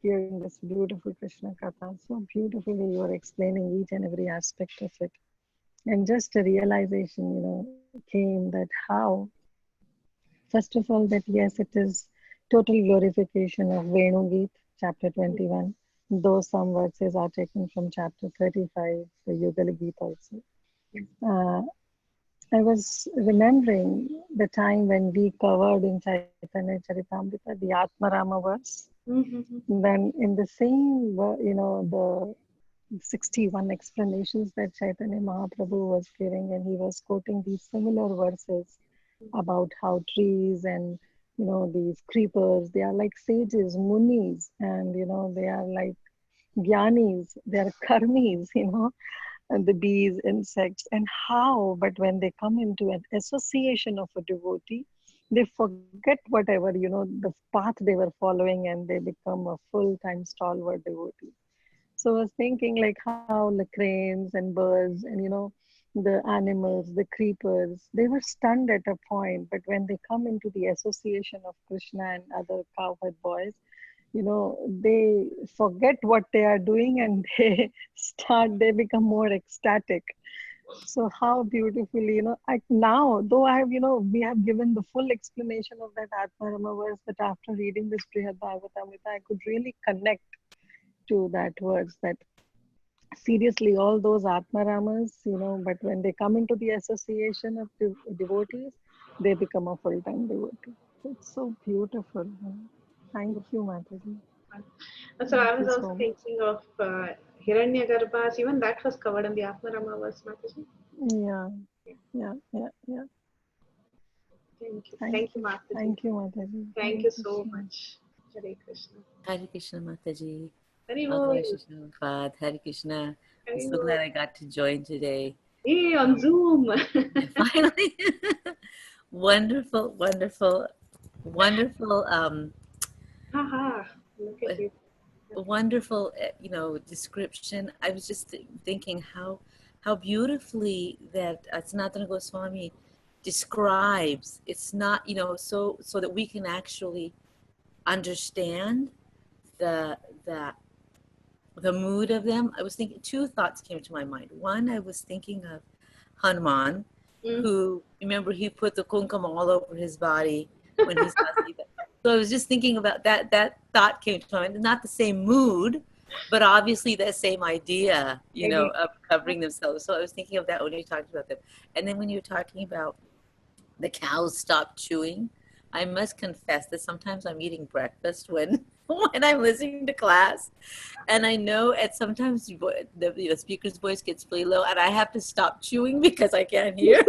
hearing this beautiful Krishna Katha. So beautifully you are explaining each and every aspect of it. And just a realization, came that how, first of all, that yes, it is total glorification of Venu Geet, chapter 21, though some verses are taken from chapter 35, the Yugal Geet also. I was remembering the time when we covered in Chaitanya Charitamrita the Atmarama verse. Then in the same, the 61 explanations that Chaitanya Mahaprabhu was giving, and he was quoting these similar verses about how trees and these creepers, they are like sages, munis, and they are like gyanis, they are karmis, and the bees, insects, and how, but when they come into an association of a devotee, they forget whatever the path they were following, and they become a full-time stalwart devotee. So I was thinking like how the cranes and birds and the animals, the creepers, they were stunned at a point, but when they come into the association of Krishna and other cowherd boys, they forget what they are doing and they become more ecstatic. So how beautifully, now, though I have, we have given the full explanation of that Atmarama verse, but after reading this Brihad Bhagavatamrta, I could really connect to that verse that seriously, all those Atmaramas, but when they come into the association of devotees, they become a full-time devotee. It's so beautiful. Thank you, Mataji. So I was also thinking of Hiranyagarbhas, even that was covered in the Atmarama verse, Mataji. Yeah. Thank you, Mataji. Thank you, Mataji. Thank you so much. Hare Krishna. Hare Krishna Mataji. Hare Hare Krishna. I'm so glad I got to join today. Hey, on Zoom. Finally. Wonderful. Look at you. Wonderful, description. I was just thinking how beautifully that Sanatana Goswami describes. It's not, so that we can actually understand the mood of them. I was thinking, two thoughts came to my mind. One, I was thinking of Hanuman, who, remember, he put the kunkam all over his body when he's not sleeping. So I was just thinking about that. That thought came to my mind. Not the same mood, but obviously that same idea, of covering themselves. So I was thinking of that when you talked about them. And then when you were talking about the cows stop chewing, I must confess that sometimes I'm eating breakfast when I'm listening to class, and I know sometimes the speaker's voice gets really low, and I have to stop chewing because I can't hear.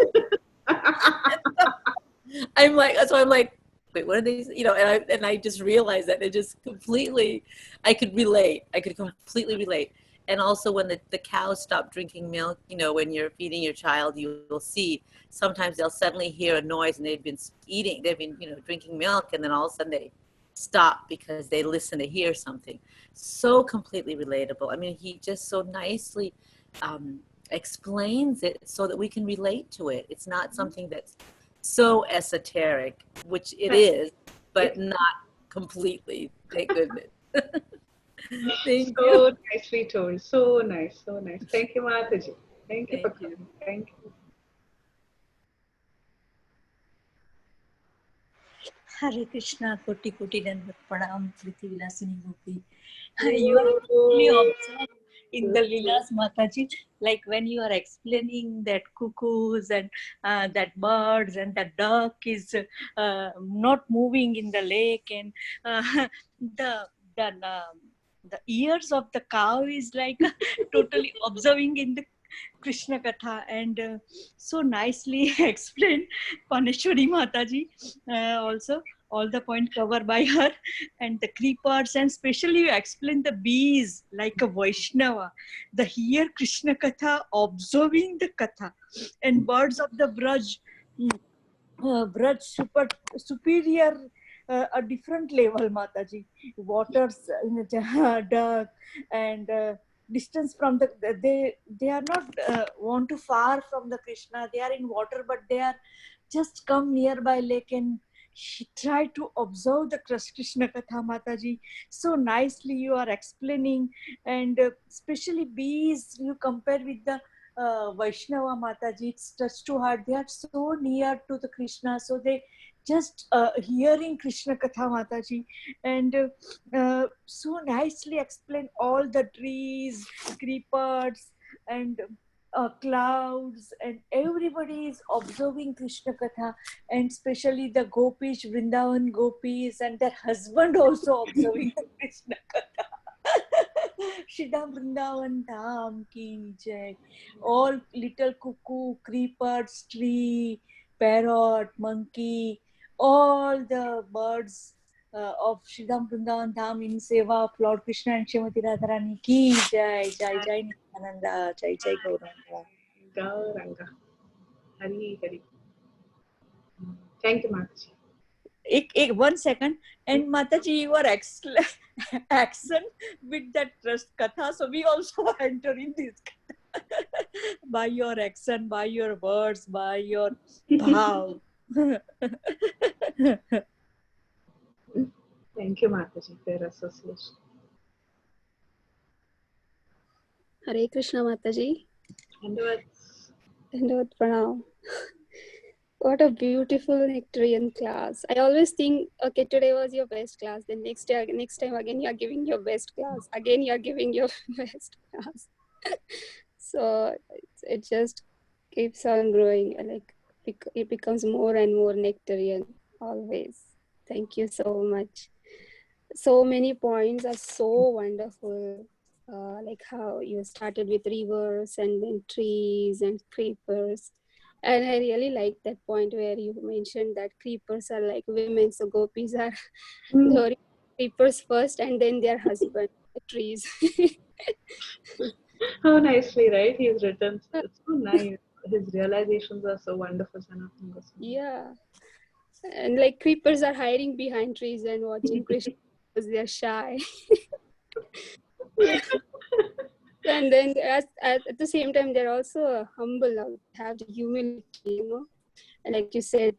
I'm like, wait, what are they? And I just realized that it just completely, I could completely relate. And also when the cows stop drinking milk, when you're feeding your child, you will see sometimes they'll suddenly hear a noise, and they've been drinking milk, and then all of a sudden they stop because they listen to hear something. So completely relatable. I mean, he just so nicely explains it so that we can relate to it. It's not something that's so esoteric, which it is, but not completely. Thank goodness. Thank you. So nicely told. So nice. So nice. Thank you, Mataji. Thank you for coming. Thank you. Hare Krishna, Koti Koti Dandavat Pranam, Preethi, Vilasini, Gopi. You are fully observed in the Leelas, Mataji, like when you are explaining that cuckoos and that birds and that duck is not moving in the lake, and the ears of the cow is like totally observing in the Krishna Katha, and so nicely explained Paneshwari Mataji, also all the point covered by her, and the creepers, and especially you explain the bees like a Vaishnava, the hear Krishna Katha, observing the Katha, and birds of the Braj, Braj superior, a different level, Mataji. Waters in a duck, and distance from the, they are not want to far from the Krishna. They are in water, but they are just come nearby lake, and try to observe the Krishna Katha, Mataji. So nicely you are explaining, and especially bees you compare with the Vaishnava, Mataji. It's touched to heart. They are so near to the Krishna, so they just hearing Krishna Katha, Mataji, and so nicely explain all the trees, creepers, and clouds, and everybody is observing Krishna Katha, and especially the Gopis, Vrindavan Gopis, and their husband also observing Krishna Katha. Shridham Vrindavan Dham ki jai. All little cuckoo, creepers, tree, parrot, monkey, all the birds of Shridham Vrindavan Dham in seva of Lord Krishna and Srimati Radharani ki jai, jai jai Nityananda, jai jai Gauranga. Gauranga. Hari Hari. Thank you, Mataji. 1 second, and Mataji, your accent with that trust katha, so we also enter in this katha. By your accent, by your words, by your bhav. Thank you, Mataji, for your association. Hare Krishna, Mataji. Dandavat Pranam. What a beautiful nectarian class. I always think, okay, today was your best class. Then next time again, you are giving your best class. Again, you are giving your best class. So it just keeps on growing. Like it becomes more and more nectarian always. Thank you so much. So many points are so wonderful. Like how you started with rivers and then trees and creepers. And I really like that point where you mentioned that creepers are like women. So gopis are glory creepers first and then their husband, the trees. How nicely, right? He's written. It's so nice. His realizations are so wonderful, Sanatana Goswami. Yeah. And like creepers are hiding behind trees and watching Krishna because they're shy. And then at the same time, they're also humble, have the humility, you know. And like you said,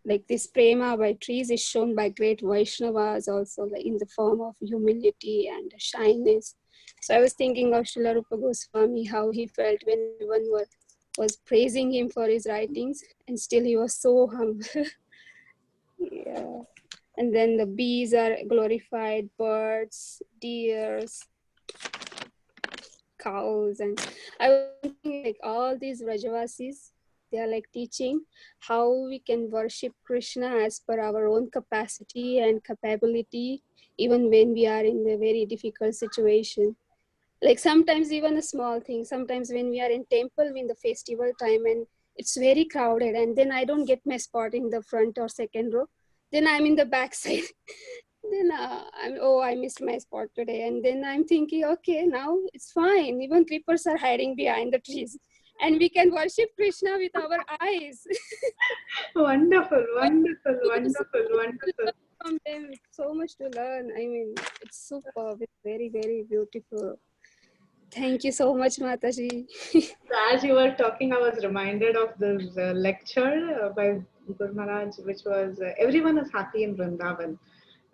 like this prema by trees is shown by great Vaishnavas also, like in the form of humility and shyness. So I was thinking of Srila Rupa Goswami, how he felt when everyone was praising him for his writings, and still he was so humble. Yeah. And then the bees are glorified, birds, deers, cows, and I was thinking like all these Vrajavasis, they are like teaching how we can worship Krishna as per our own capacity and capability, even when we are in a very difficult situation. Like sometimes even a small thing, sometimes when we are in temple in the festival time and it's very crowded, and then I don't get my spot in the front or second row, then I'm in the back side. Then I missed my spot today. And then I'm thinking, okay, now it's fine. Even creepers are hiding behind the trees. And we can worship Krishna with our eyes. Wonderful, wonderful, wonderful, wonderful. from them. So much to learn. I mean, it's superb. It's very, very beautiful. Thank you so much, Mataji. So as you were talking, I was reminded of this lecture by Guru Maharaj, which was everyone is happy in Vrandavan.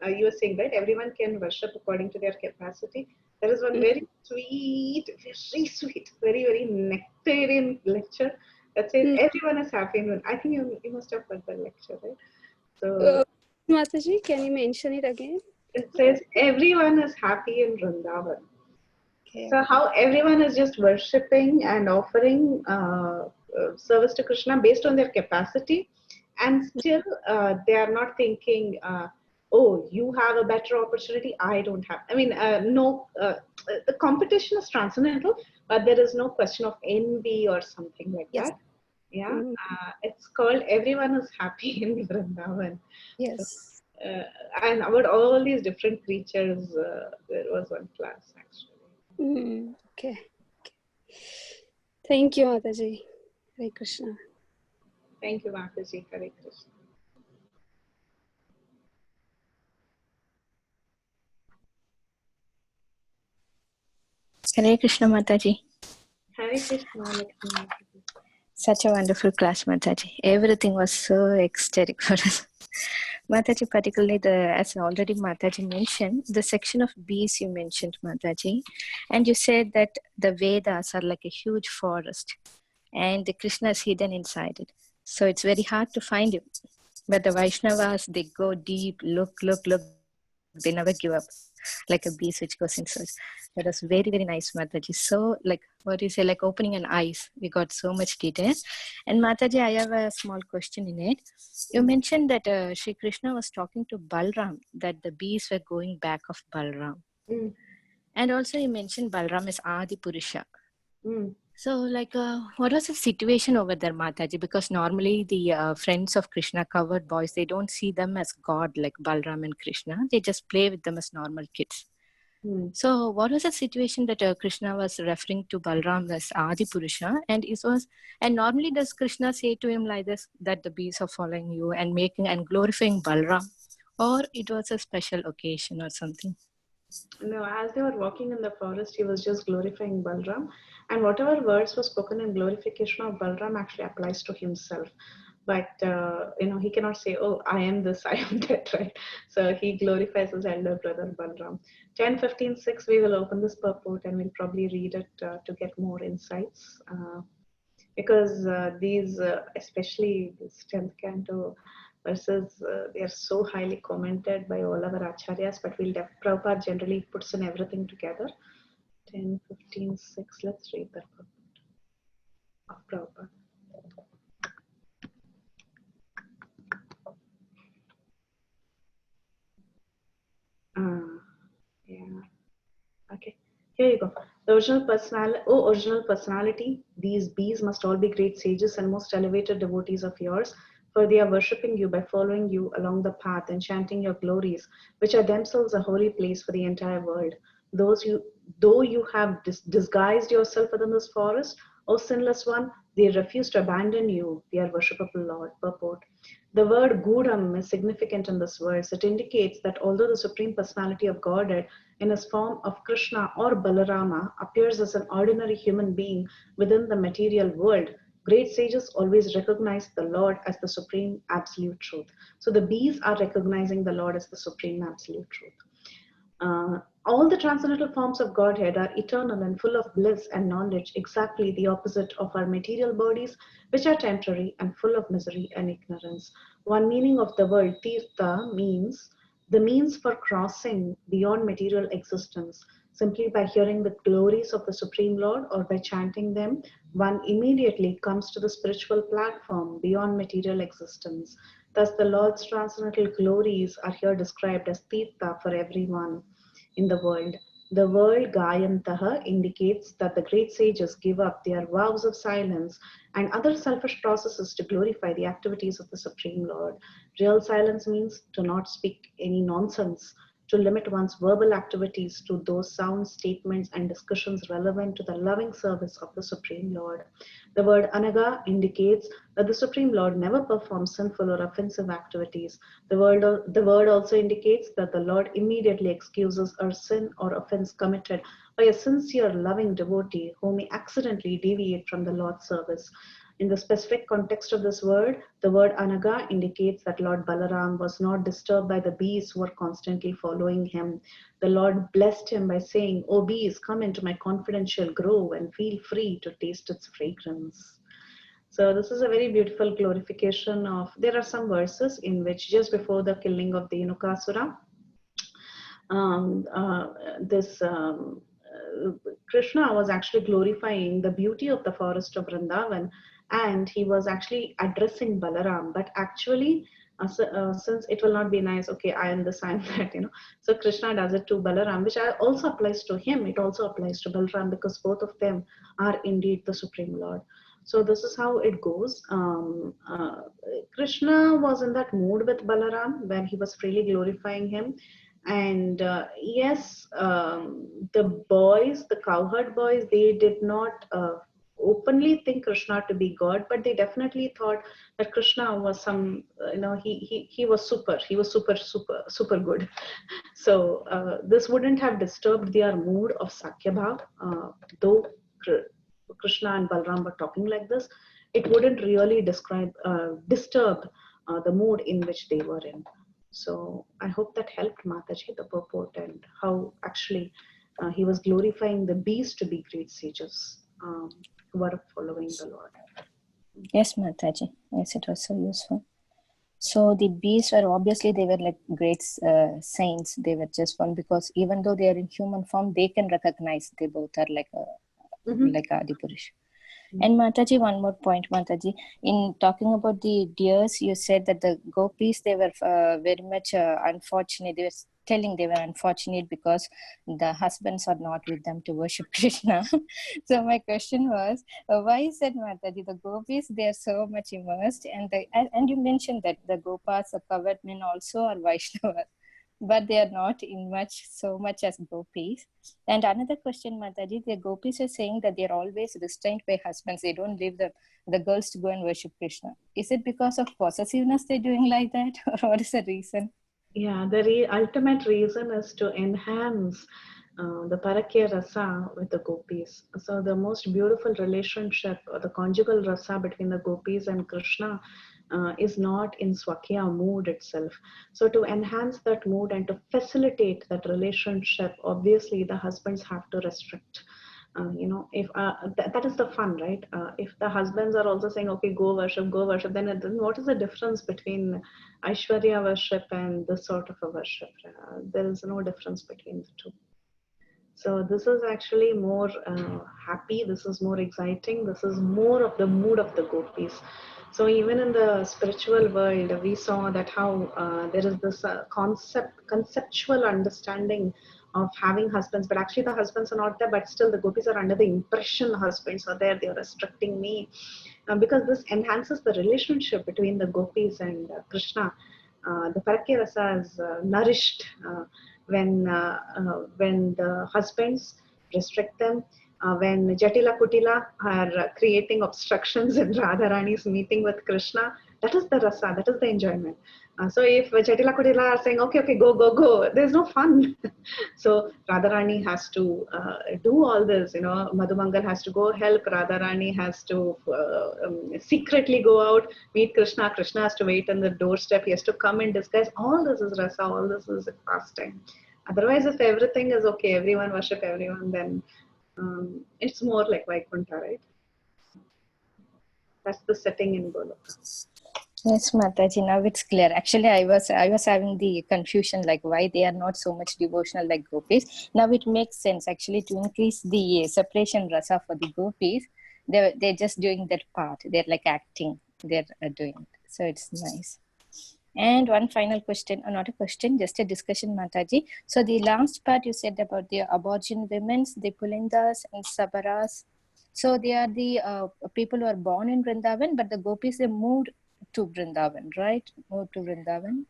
You were saying, right? Everyone can worship according to their capacity. There is one very sweet, very, very nectarian lecture that says everyone is happy. I think you must have heard the lecture, right? So, Mataji, can you mention it again? It says everyone is happy in Vrindavan. Okay. So how everyone is just worshipping and offering service to Krishna based on their capacity, and still they are not thinking, oh, you have a better opportunity, I don't have. I mean, the competition is transcendental, but there is no question of envy or something like that. Yeah, it's called everyone is happy in Vrindavan. Yes. So, and about all these different creatures, there was one class actually. Okay. Thank you, Mataji. Hare Krishna. Thank you, Mataji. Hare Krishna. Hare Krishna, Mataji. Hare Krishna. Such a wonderful class, Mataji. Everything was so ecstatic for us. Mataji, particularly as already Mataji mentioned, the section of bees you mentioned, Mataji, and you said that the Vedas are like a huge forest and the Krishna is hidden inside it. So it's very hard to find him. But the Vaishnavas, they go deep, look, they never give up, like a beast which goes in search. That was very, very nice, Mataji. So, like, what you say, like opening an eyes. We got so much detail. And Mataji, I have a small question in it. You mentioned that Sri Krishna was talking to Balram, that the bees were going back of Balram. And also you mentioned Balram is Adi Purusha. So, like, what was the situation over there, Mataji? Because normally the friends of Krishna, covered boys, they don't see them as God like Balram and Krishna. They just play with them as normal kids. So, what was the situation that Krishna was referring to Balram as Adi Purusha? And normally does Krishna say to him like this, that the bees are following you and making and glorifying Balram? Or it was a special occasion or something? No, as they were walking in the forest, he was just glorifying Balram. And whatever words were spoken in glorification of Balram actually applies to himself. But, he cannot say, oh, I am this, I am that, right? So he glorifies his elder brother Balram. 10:15:6, we will open this purport and we'll probably read it to get more insights. Because these, especially this 10th canto, verses, they are so highly commented by all our acharyas, but Prabhupada generally puts in everything together. 10:15:6, let's read that of Prabhupada. Okay, here you go. The original personality, these bees must all be great sages and most elevated devotees of yours, for they are worshipping you by following you along the path and chanting your glories, which are themselves a holy place for the entire world. Though you have disguised yourself within this forest, O sinless one, they refuse to abandon you, their worshipable Lord. Purport. The word Gudam is significant in this verse. It indicates that although the Supreme Personality of Godhead in his form of Krishna or Balarama appears as an ordinary human being within the material world, great sages always recognize the Lord as the Supreme Absolute Truth. So the bees are recognizing the Lord as the Supreme Absolute Truth. All the transcendental forms of Godhead are eternal and full of bliss and knowledge, exactly the opposite of our material bodies, which are temporary and full of misery and ignorance. One meaning of the word Tirtha means the means for crossing beyond material existence. Simply by hearing the glories of the Supreme Lord or by chanting them, one immediately comes to the spiritual platform beyond material existence. Thus, the Lord's transcendental glories are here described as Tirtha for everyone in the world. The word Gayantaha indicates that the great sages give up their vows of silence and other selfish processes to glorify the activities of the Supreme Lord. Real silence means to not speak any nonsense, to limit one's verbal activities to those sound statements and discussions relevant to the loving service of the Supreme Lord. The word anaga indicates that the Supreme Lord never performs sinful or offensive activities. The word also indicates that the Lord immediately excuses a sin or offense committed by a sincere, loving devotee who may accidentally deviate from the Lord's service. In the specific context of this word, the word anaga indicates that Lord Balaram was not disturbed by the bees who were constantly following him. The Lord blessed him by saying, "O bees, come into my confidential grove and feel free to taste its fragrance." So this is a very beautiful glorification of, there are some verses in which just before the killing of the Inukasura, Krishna was actually glorifying the beauty of the forest of Vrandavan, and he was actually addressing Balaram, but actually since it will not be nice, okay, I am this, I am that, so Krishna does it to Balaram, which also applies to him. It also applies to Balaram because both of them are indeed the Supreme Lord. So this is how it goes. Krishna was in that mood with Balaram where he was freely glorifying him. And yes, the boys, the cowherd boys, they did not openly think Krishna to be God, but they definitely thought that Krishna was some, he was super good. So this wouldn't have disturbed their mood of Sakya Bhav, though Krishna and Balram were talking like this. It wouldn't really disturb the mood in which they were in. So I hope that helped Mataji, the purport, and how actually he was glorifying the bees to be great sages who were following the Lord. Yes, Mataji. Yes, it was so useful. So the bees were obviously, they were like great saints. They were just one because even though they are in human form, they can recognize they both are like Adipurush. And Mataji, one more point, Mataji. In talking about the deers, you said that the Gopis, they were very much unfortunate. They were telling they were unfortunate because the husbands are not with them to worship Krishna. So my question was, why is that, Mataji? The Gopis, they are so much immersed, and you mentioned that the Gopas, the covered men also are Vaishnavas, but they are not in so much as Gopis. And another question, Mataji, the Gopis are saying that they are always restrained by husbands. They don't leave the girls to go and worship Krishna. Is it because of possessiveness they're doing like that, or what is the reason? Yeah, the ultimate reason is to enhance the Parakya Rasa with the Gopis. So the most beautiful relationship, or the conjugal rasa between the Gopis and Krishna is not in Swakya mood itself. So to enhance that mood and to facilitate that relationship, obviously the husbands have to restrict. If that is the fun, right? If the husbands are also saying, okay, go worship, then what is the difference between Aishwarya worship and this sort of a worship? There is no difference between the two. So this is actually more happy, this is more exciting, this is more of the mood of the Gopis. So even in the spiritual world, we saw that how there is this conceptual understanding of having husbands, but actually the husbands are not there, but still the Gopis are under the impression husbands are there, they are restricting me. Because this enhances the relationship between the Gopis and Krishna. The Parakya Rasa is nourished when the husbands restrict them, when Jatila Kutila are creating obstructions in Radharani's meeting with Krishna. That is the rasa, that is the enjoyment. So if Jatila Kutila are saying, okay, go, there's no fun. So Radharani has to do all this, Madhumangal has to go help, Radharani has to secretly go out, meet Krishna, Krishna has to wait on the doorstep, he has to come in disguise. All this is rasa, all this is pastime. Otherwise, if everything is okay, everyone worship everyone, then it's more like Vaikuntha, right? That's the setting in Goloka. Yes, Mataji, now it's clear. Actually, I was having the confusion, like why they are not so much devotional like Gopis. Now it makes sense, actually, to increase the separation rasa for the Gopis. They're just doing that part. They're like acting. They're doing it. So it's nice. And one final question, or not a question, just a discussion, Mataji. So the last part you said about the aborigine women, the Pulindas and Sabaras. So they are the people who are born in Vrindavan, but the Gopis, they moved to Vrindavan, right? Moved to Vrindavan.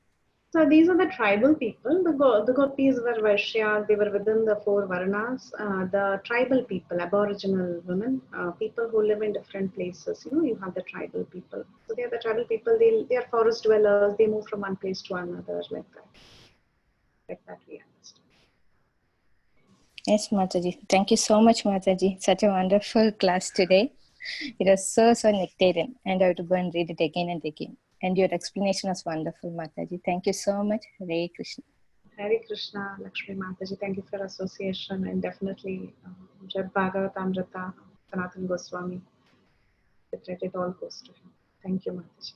So these are the tribal people. The Gopis were Vaishyas. They were within the four Varnas. The tribal people, Aboriginal women, people who live in different places. You have the tribal people. So they are the tribal people. They are forest dwellers. They move from one place to another like that. Like that we understand. Yes, Mataji. Thank you so much, Mataji. Such a wonderful class today. It was so nectarian, and I have to go and read it again and again. And your explanation was wonderful, Mataji. Thank you so much. Hare Krishna. Hare Krishna, Lakshmi Mataji. Thank you for association, and definitely Jab Bhagavatamrta, Sanatana Goswami. It all goes to him. Thank you, Mataji.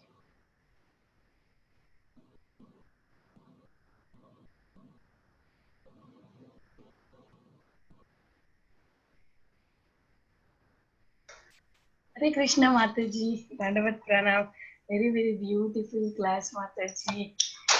Hare Krishna Mataji, Dandavat Pranam. Very, very beautiful class, Mataji.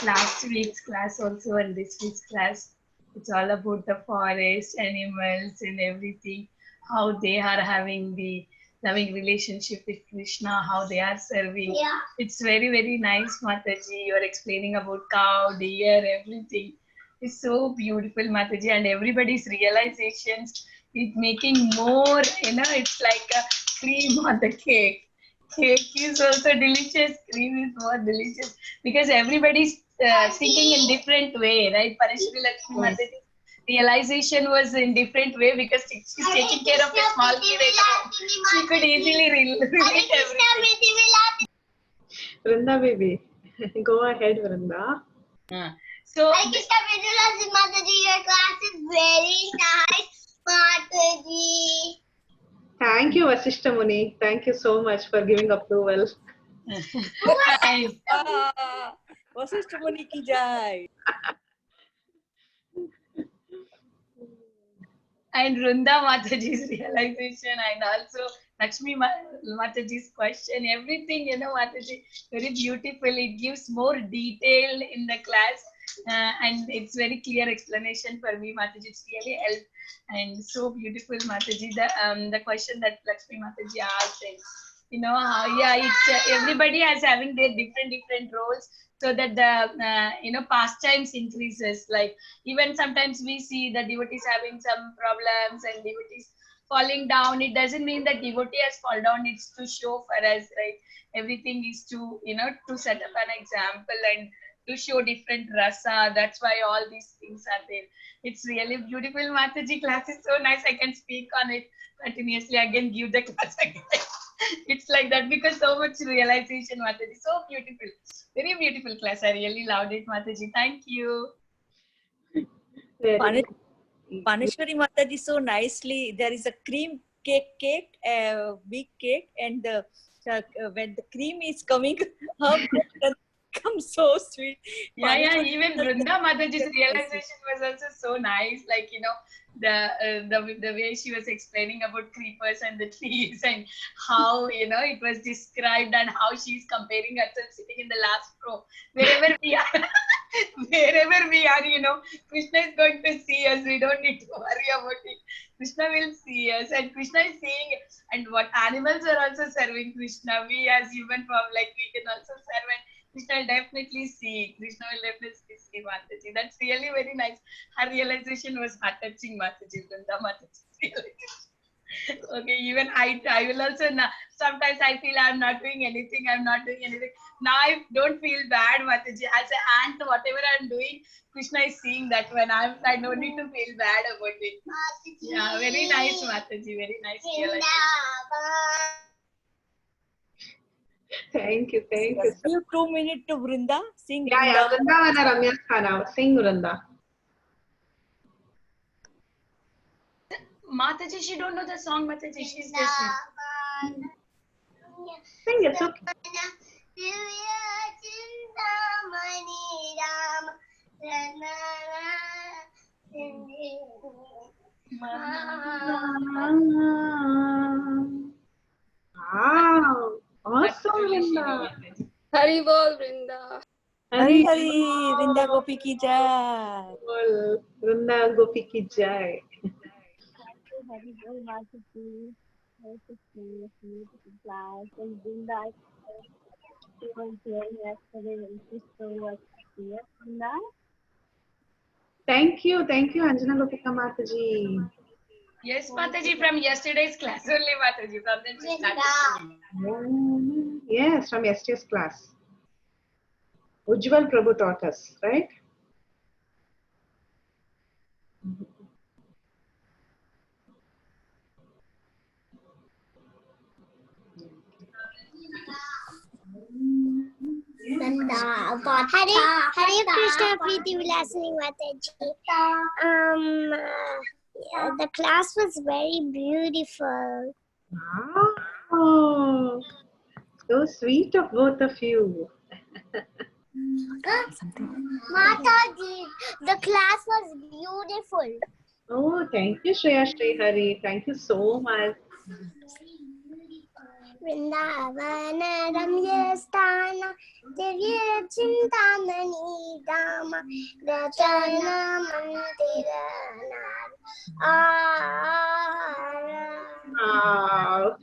Last week's class also and this week's class. It's all about the forest, animals and everything. How they are having the loving relationship with Krishna, how they are serving. Yeah. It's very, very nice, Mataji. You are explaining about cow, deer, everything. It's so beautiful, Mataji, and everybody's realizations. It's making more, it's like a cream on the cake. Cake is also delicious, cream is more delicious because everybody's thinking in different way, right? Parashuri Lakshmi Mataji realization was in different way because she's taking care of a small kid at home. She could easily relate everything. Vrinda baby, go ahead, Vrinda. So, Mataji, your class is very nice, Mataji. Thank you, Vasishta Muni. Thank you so much for giving approval. Vasishta Muni ki jai. And Runda Mataji's realization and also Lakshmi Mataji's question, everything, Mataji, very beautiful. It gives more detail in the class and it's very clear explanation for me, Mataji. It's really helped and so beautiful, Mataji. The question that Lakshmi Mataji asked, and, it's everybody has having their different roles so that the pastimes increases. Like even sometimes we see the devotees having some problems and devotees falling down. It doesn't mean that devotee has fallen down. It's to show for us, right? Everything is to to set up an example and to show different rasa. That's why all these things are there. It's really beautiful. Mataji class is so nice. I can speak on it continuously. Again, give the class again. It's like that because so much realization, Mataji. So beautiful. Very beautiful class. I really loved it, Mataji. Thank you. Paneshwari Mataji so nicely. There is a cream cake, big cake, and when the cream is coming up, it becomes so sweet. Yeah. Even Vrunda Mataji's realization was also so nice. Like the way she was explaining about creepers and the trees and how it was described and how she's comparing herself sitting in the last row. Wherever we are, Krishna is going to see us. We don't need to worry about it. Krishna will see us, and Krishna is seeing. And what animals are also serving Krishna. We as human form, like we can also serve. And Krishna will definitely see. Krishna will definitely see Mataji. That's really very nice. Her realization was heart-touching, Mataji. Vrunda Mataji. Okay, even I will also sometimes I feel I'm not doing anything. Now I don't feel bad, Mataji. As an aunt, whatever I'm doing, Krishna is seeing that when I don't need to feel bad about it. Yeah, very nice, Mataji. Very nice realization. Thank you. Give 2 minutes to Vrinda. Sing. Yeah, Vrindavan Ramya's Khana. Sing, Vrinda. Mataji, she don't know the song, Mataji. She's just sing. It's okay. Wow. Awesome, Vrinda. Hari Bol, Vrinda. Hari Vrinda Gopi ki jai. Vrinda Gopi ki jai. Hari Bol Mataji. Beautiful class. And Vrinda, she was here yesterday and she's so much Yes, Vrinda. Thank you, Anjana Gopika Mataji. Yes, Mataji, from yesterday's class only, Mataji, from the Yes, from yesterday's class. Ujjwal Prabhu taught us, right? Hare Krishna, Preethi, Vilasini, Mataji. The class was very beautiful. Oh, so sweet of both of you. Mataji, the class was beautiful. Oh, thank you, Shreya Shrihari. Thank you so much. Vrindavana Ramya Sthana Divya Chintamani Dama Ratana Mandira Wow.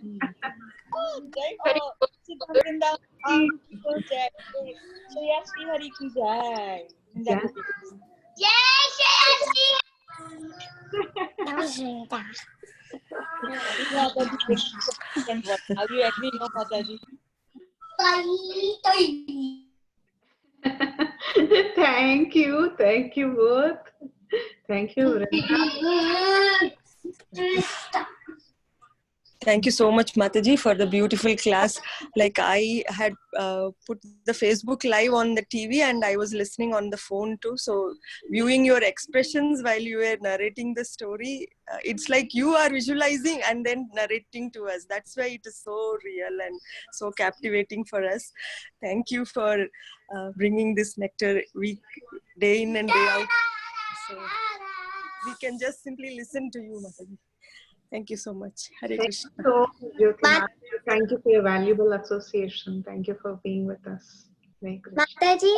How do you agree, no, Mataji? Thank you both. Thank you, Vrinda. Thank you so much, Mataji, for the beautiful class. Like I had put the Facebook live on the TV and I was listening on the phone too. So viewing your expressions while you were narrating the story, it's like you are visualizing and then narrating to us. That's why it is so real and so captivating for us. Thank you for bringing this nectar week, day in and day out. So we can just simply listen to you, Mataji. Thank you so much. Hare Krishna. Thank you for your valuable association. Thank you for being with us. Mataji,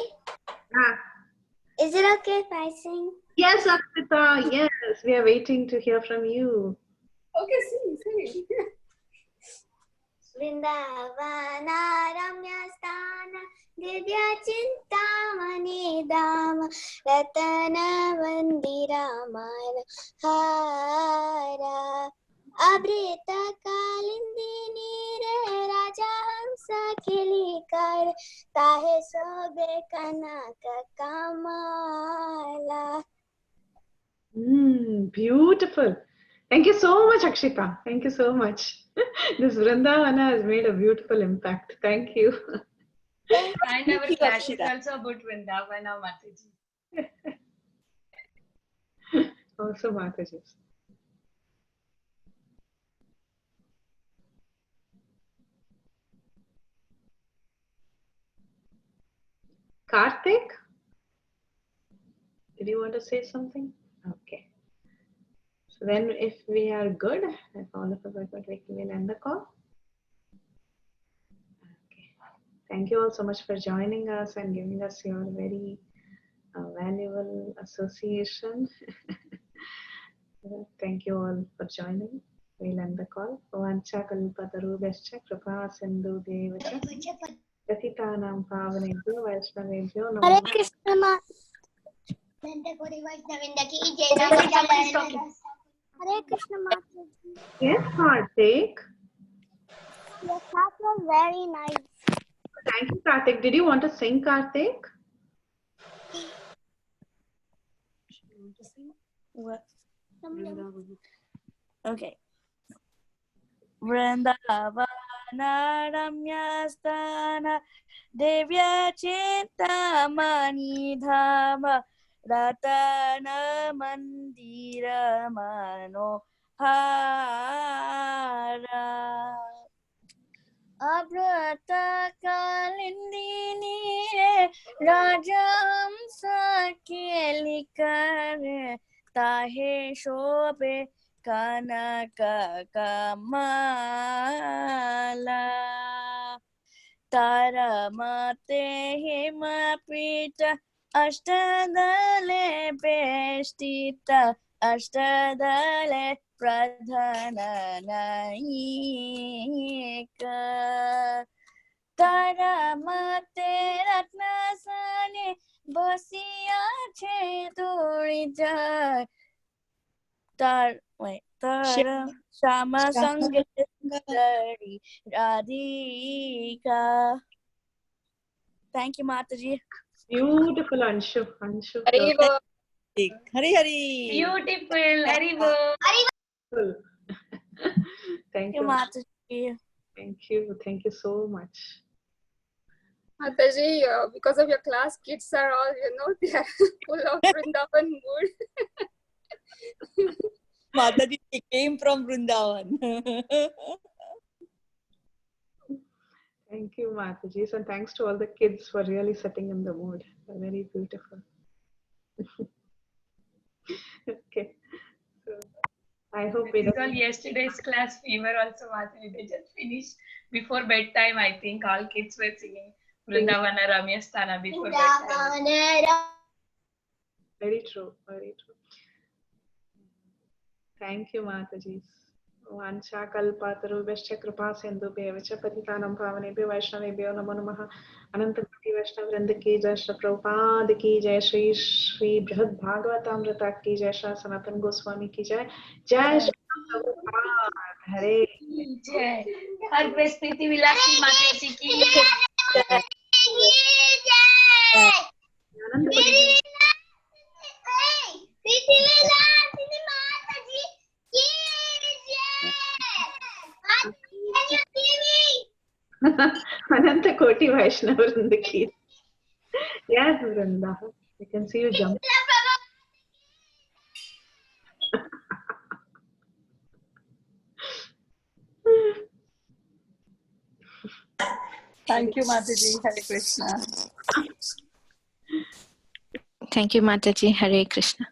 is it okay if I sing? Yes, Akshita. Yes, we are waiting to hear from you. Okay, sing. Vrindavana Ramya Sthana Divya Chintamani Dama Ratana Mandira Mala Hara Abrita Kalindini Re Raja Hamsa Kilikar Tahe Sobe Kanaka Kamala. Beautiful. Thank you so much, Akshita. Thank you so much. This Vrindavana has made a beautiful impact. Thank you. And our class is also about Vrindavana, Mataji. Also, Mataji. Karthik? Did you want to say something? Okay. So then if we are good, if all of us are good, we can end the call. Okay. Thank you all so much for joining us and giving us your very valuable association. Thank you all for joining. We'll end the call. Vancha kalpatarubhascha kripa sindhu devacha patitanam pavanebhyo vaishnavebhyo namo. Hare Krishna. Hare Krishna Mataji. Yes, Karthik. Your class was very nice. Thank you, Karthik. Did you want to sing, Karthik? What? Okay. Vrindavana Ramya Sthana Divya Chintamani Dhama Ratana Mandira Mano Hara Abrata Kalindini Rajam Sakelikare Tahe Shobe Kanaka Kamala Taramate Himapita Ashtadale Beshtita Ashtadale Pradhana Naika Taramate Ratnasani বসিয়া ছে তোরি যায় তার তার শ্যামা সঙ্গে Radhika. Thank you, Mataji. Beautiful, Anshu. Haribo. Hari Hari. Beautiful. Haribo. Thank you, Mataji. Thank you so much. Mataji, because of your class, kids are all, they are full of Vrindavan mood. Mataji came from Vrindavan. Thank you, Mataji. And thanks to all the kids for really setting in the mood. They're very beautiful. Okay. So, I hope it is all yesterday's class. We were also Mataji. They just finished before bedtime. I think all kids were singing Vrindavana Ramyasthana before bedtime. Very true. Very true. Thank you, Mataji. Vancha kalpatarubhyascha kripa sindhubhyo च पतितानां पावनेभ्यो वैष्णवेभ्यो नमो नमः अनंत कोटि वैष्णव वृंद की जय श्री प्रभुपाद की जय श्री बृहद भागवतामृता की जय श्री सनातन गोस्वामी की जय जय श्री प्रभुपाद हरे जय हर प्रीति विलासी माता जी की जय अनंत कोटि वैष्णव वृंद की yes Vrinda, I can see you jump. Thank you, Mataji. Hare Krishna. Thank you, Mataji. Hare Krishna.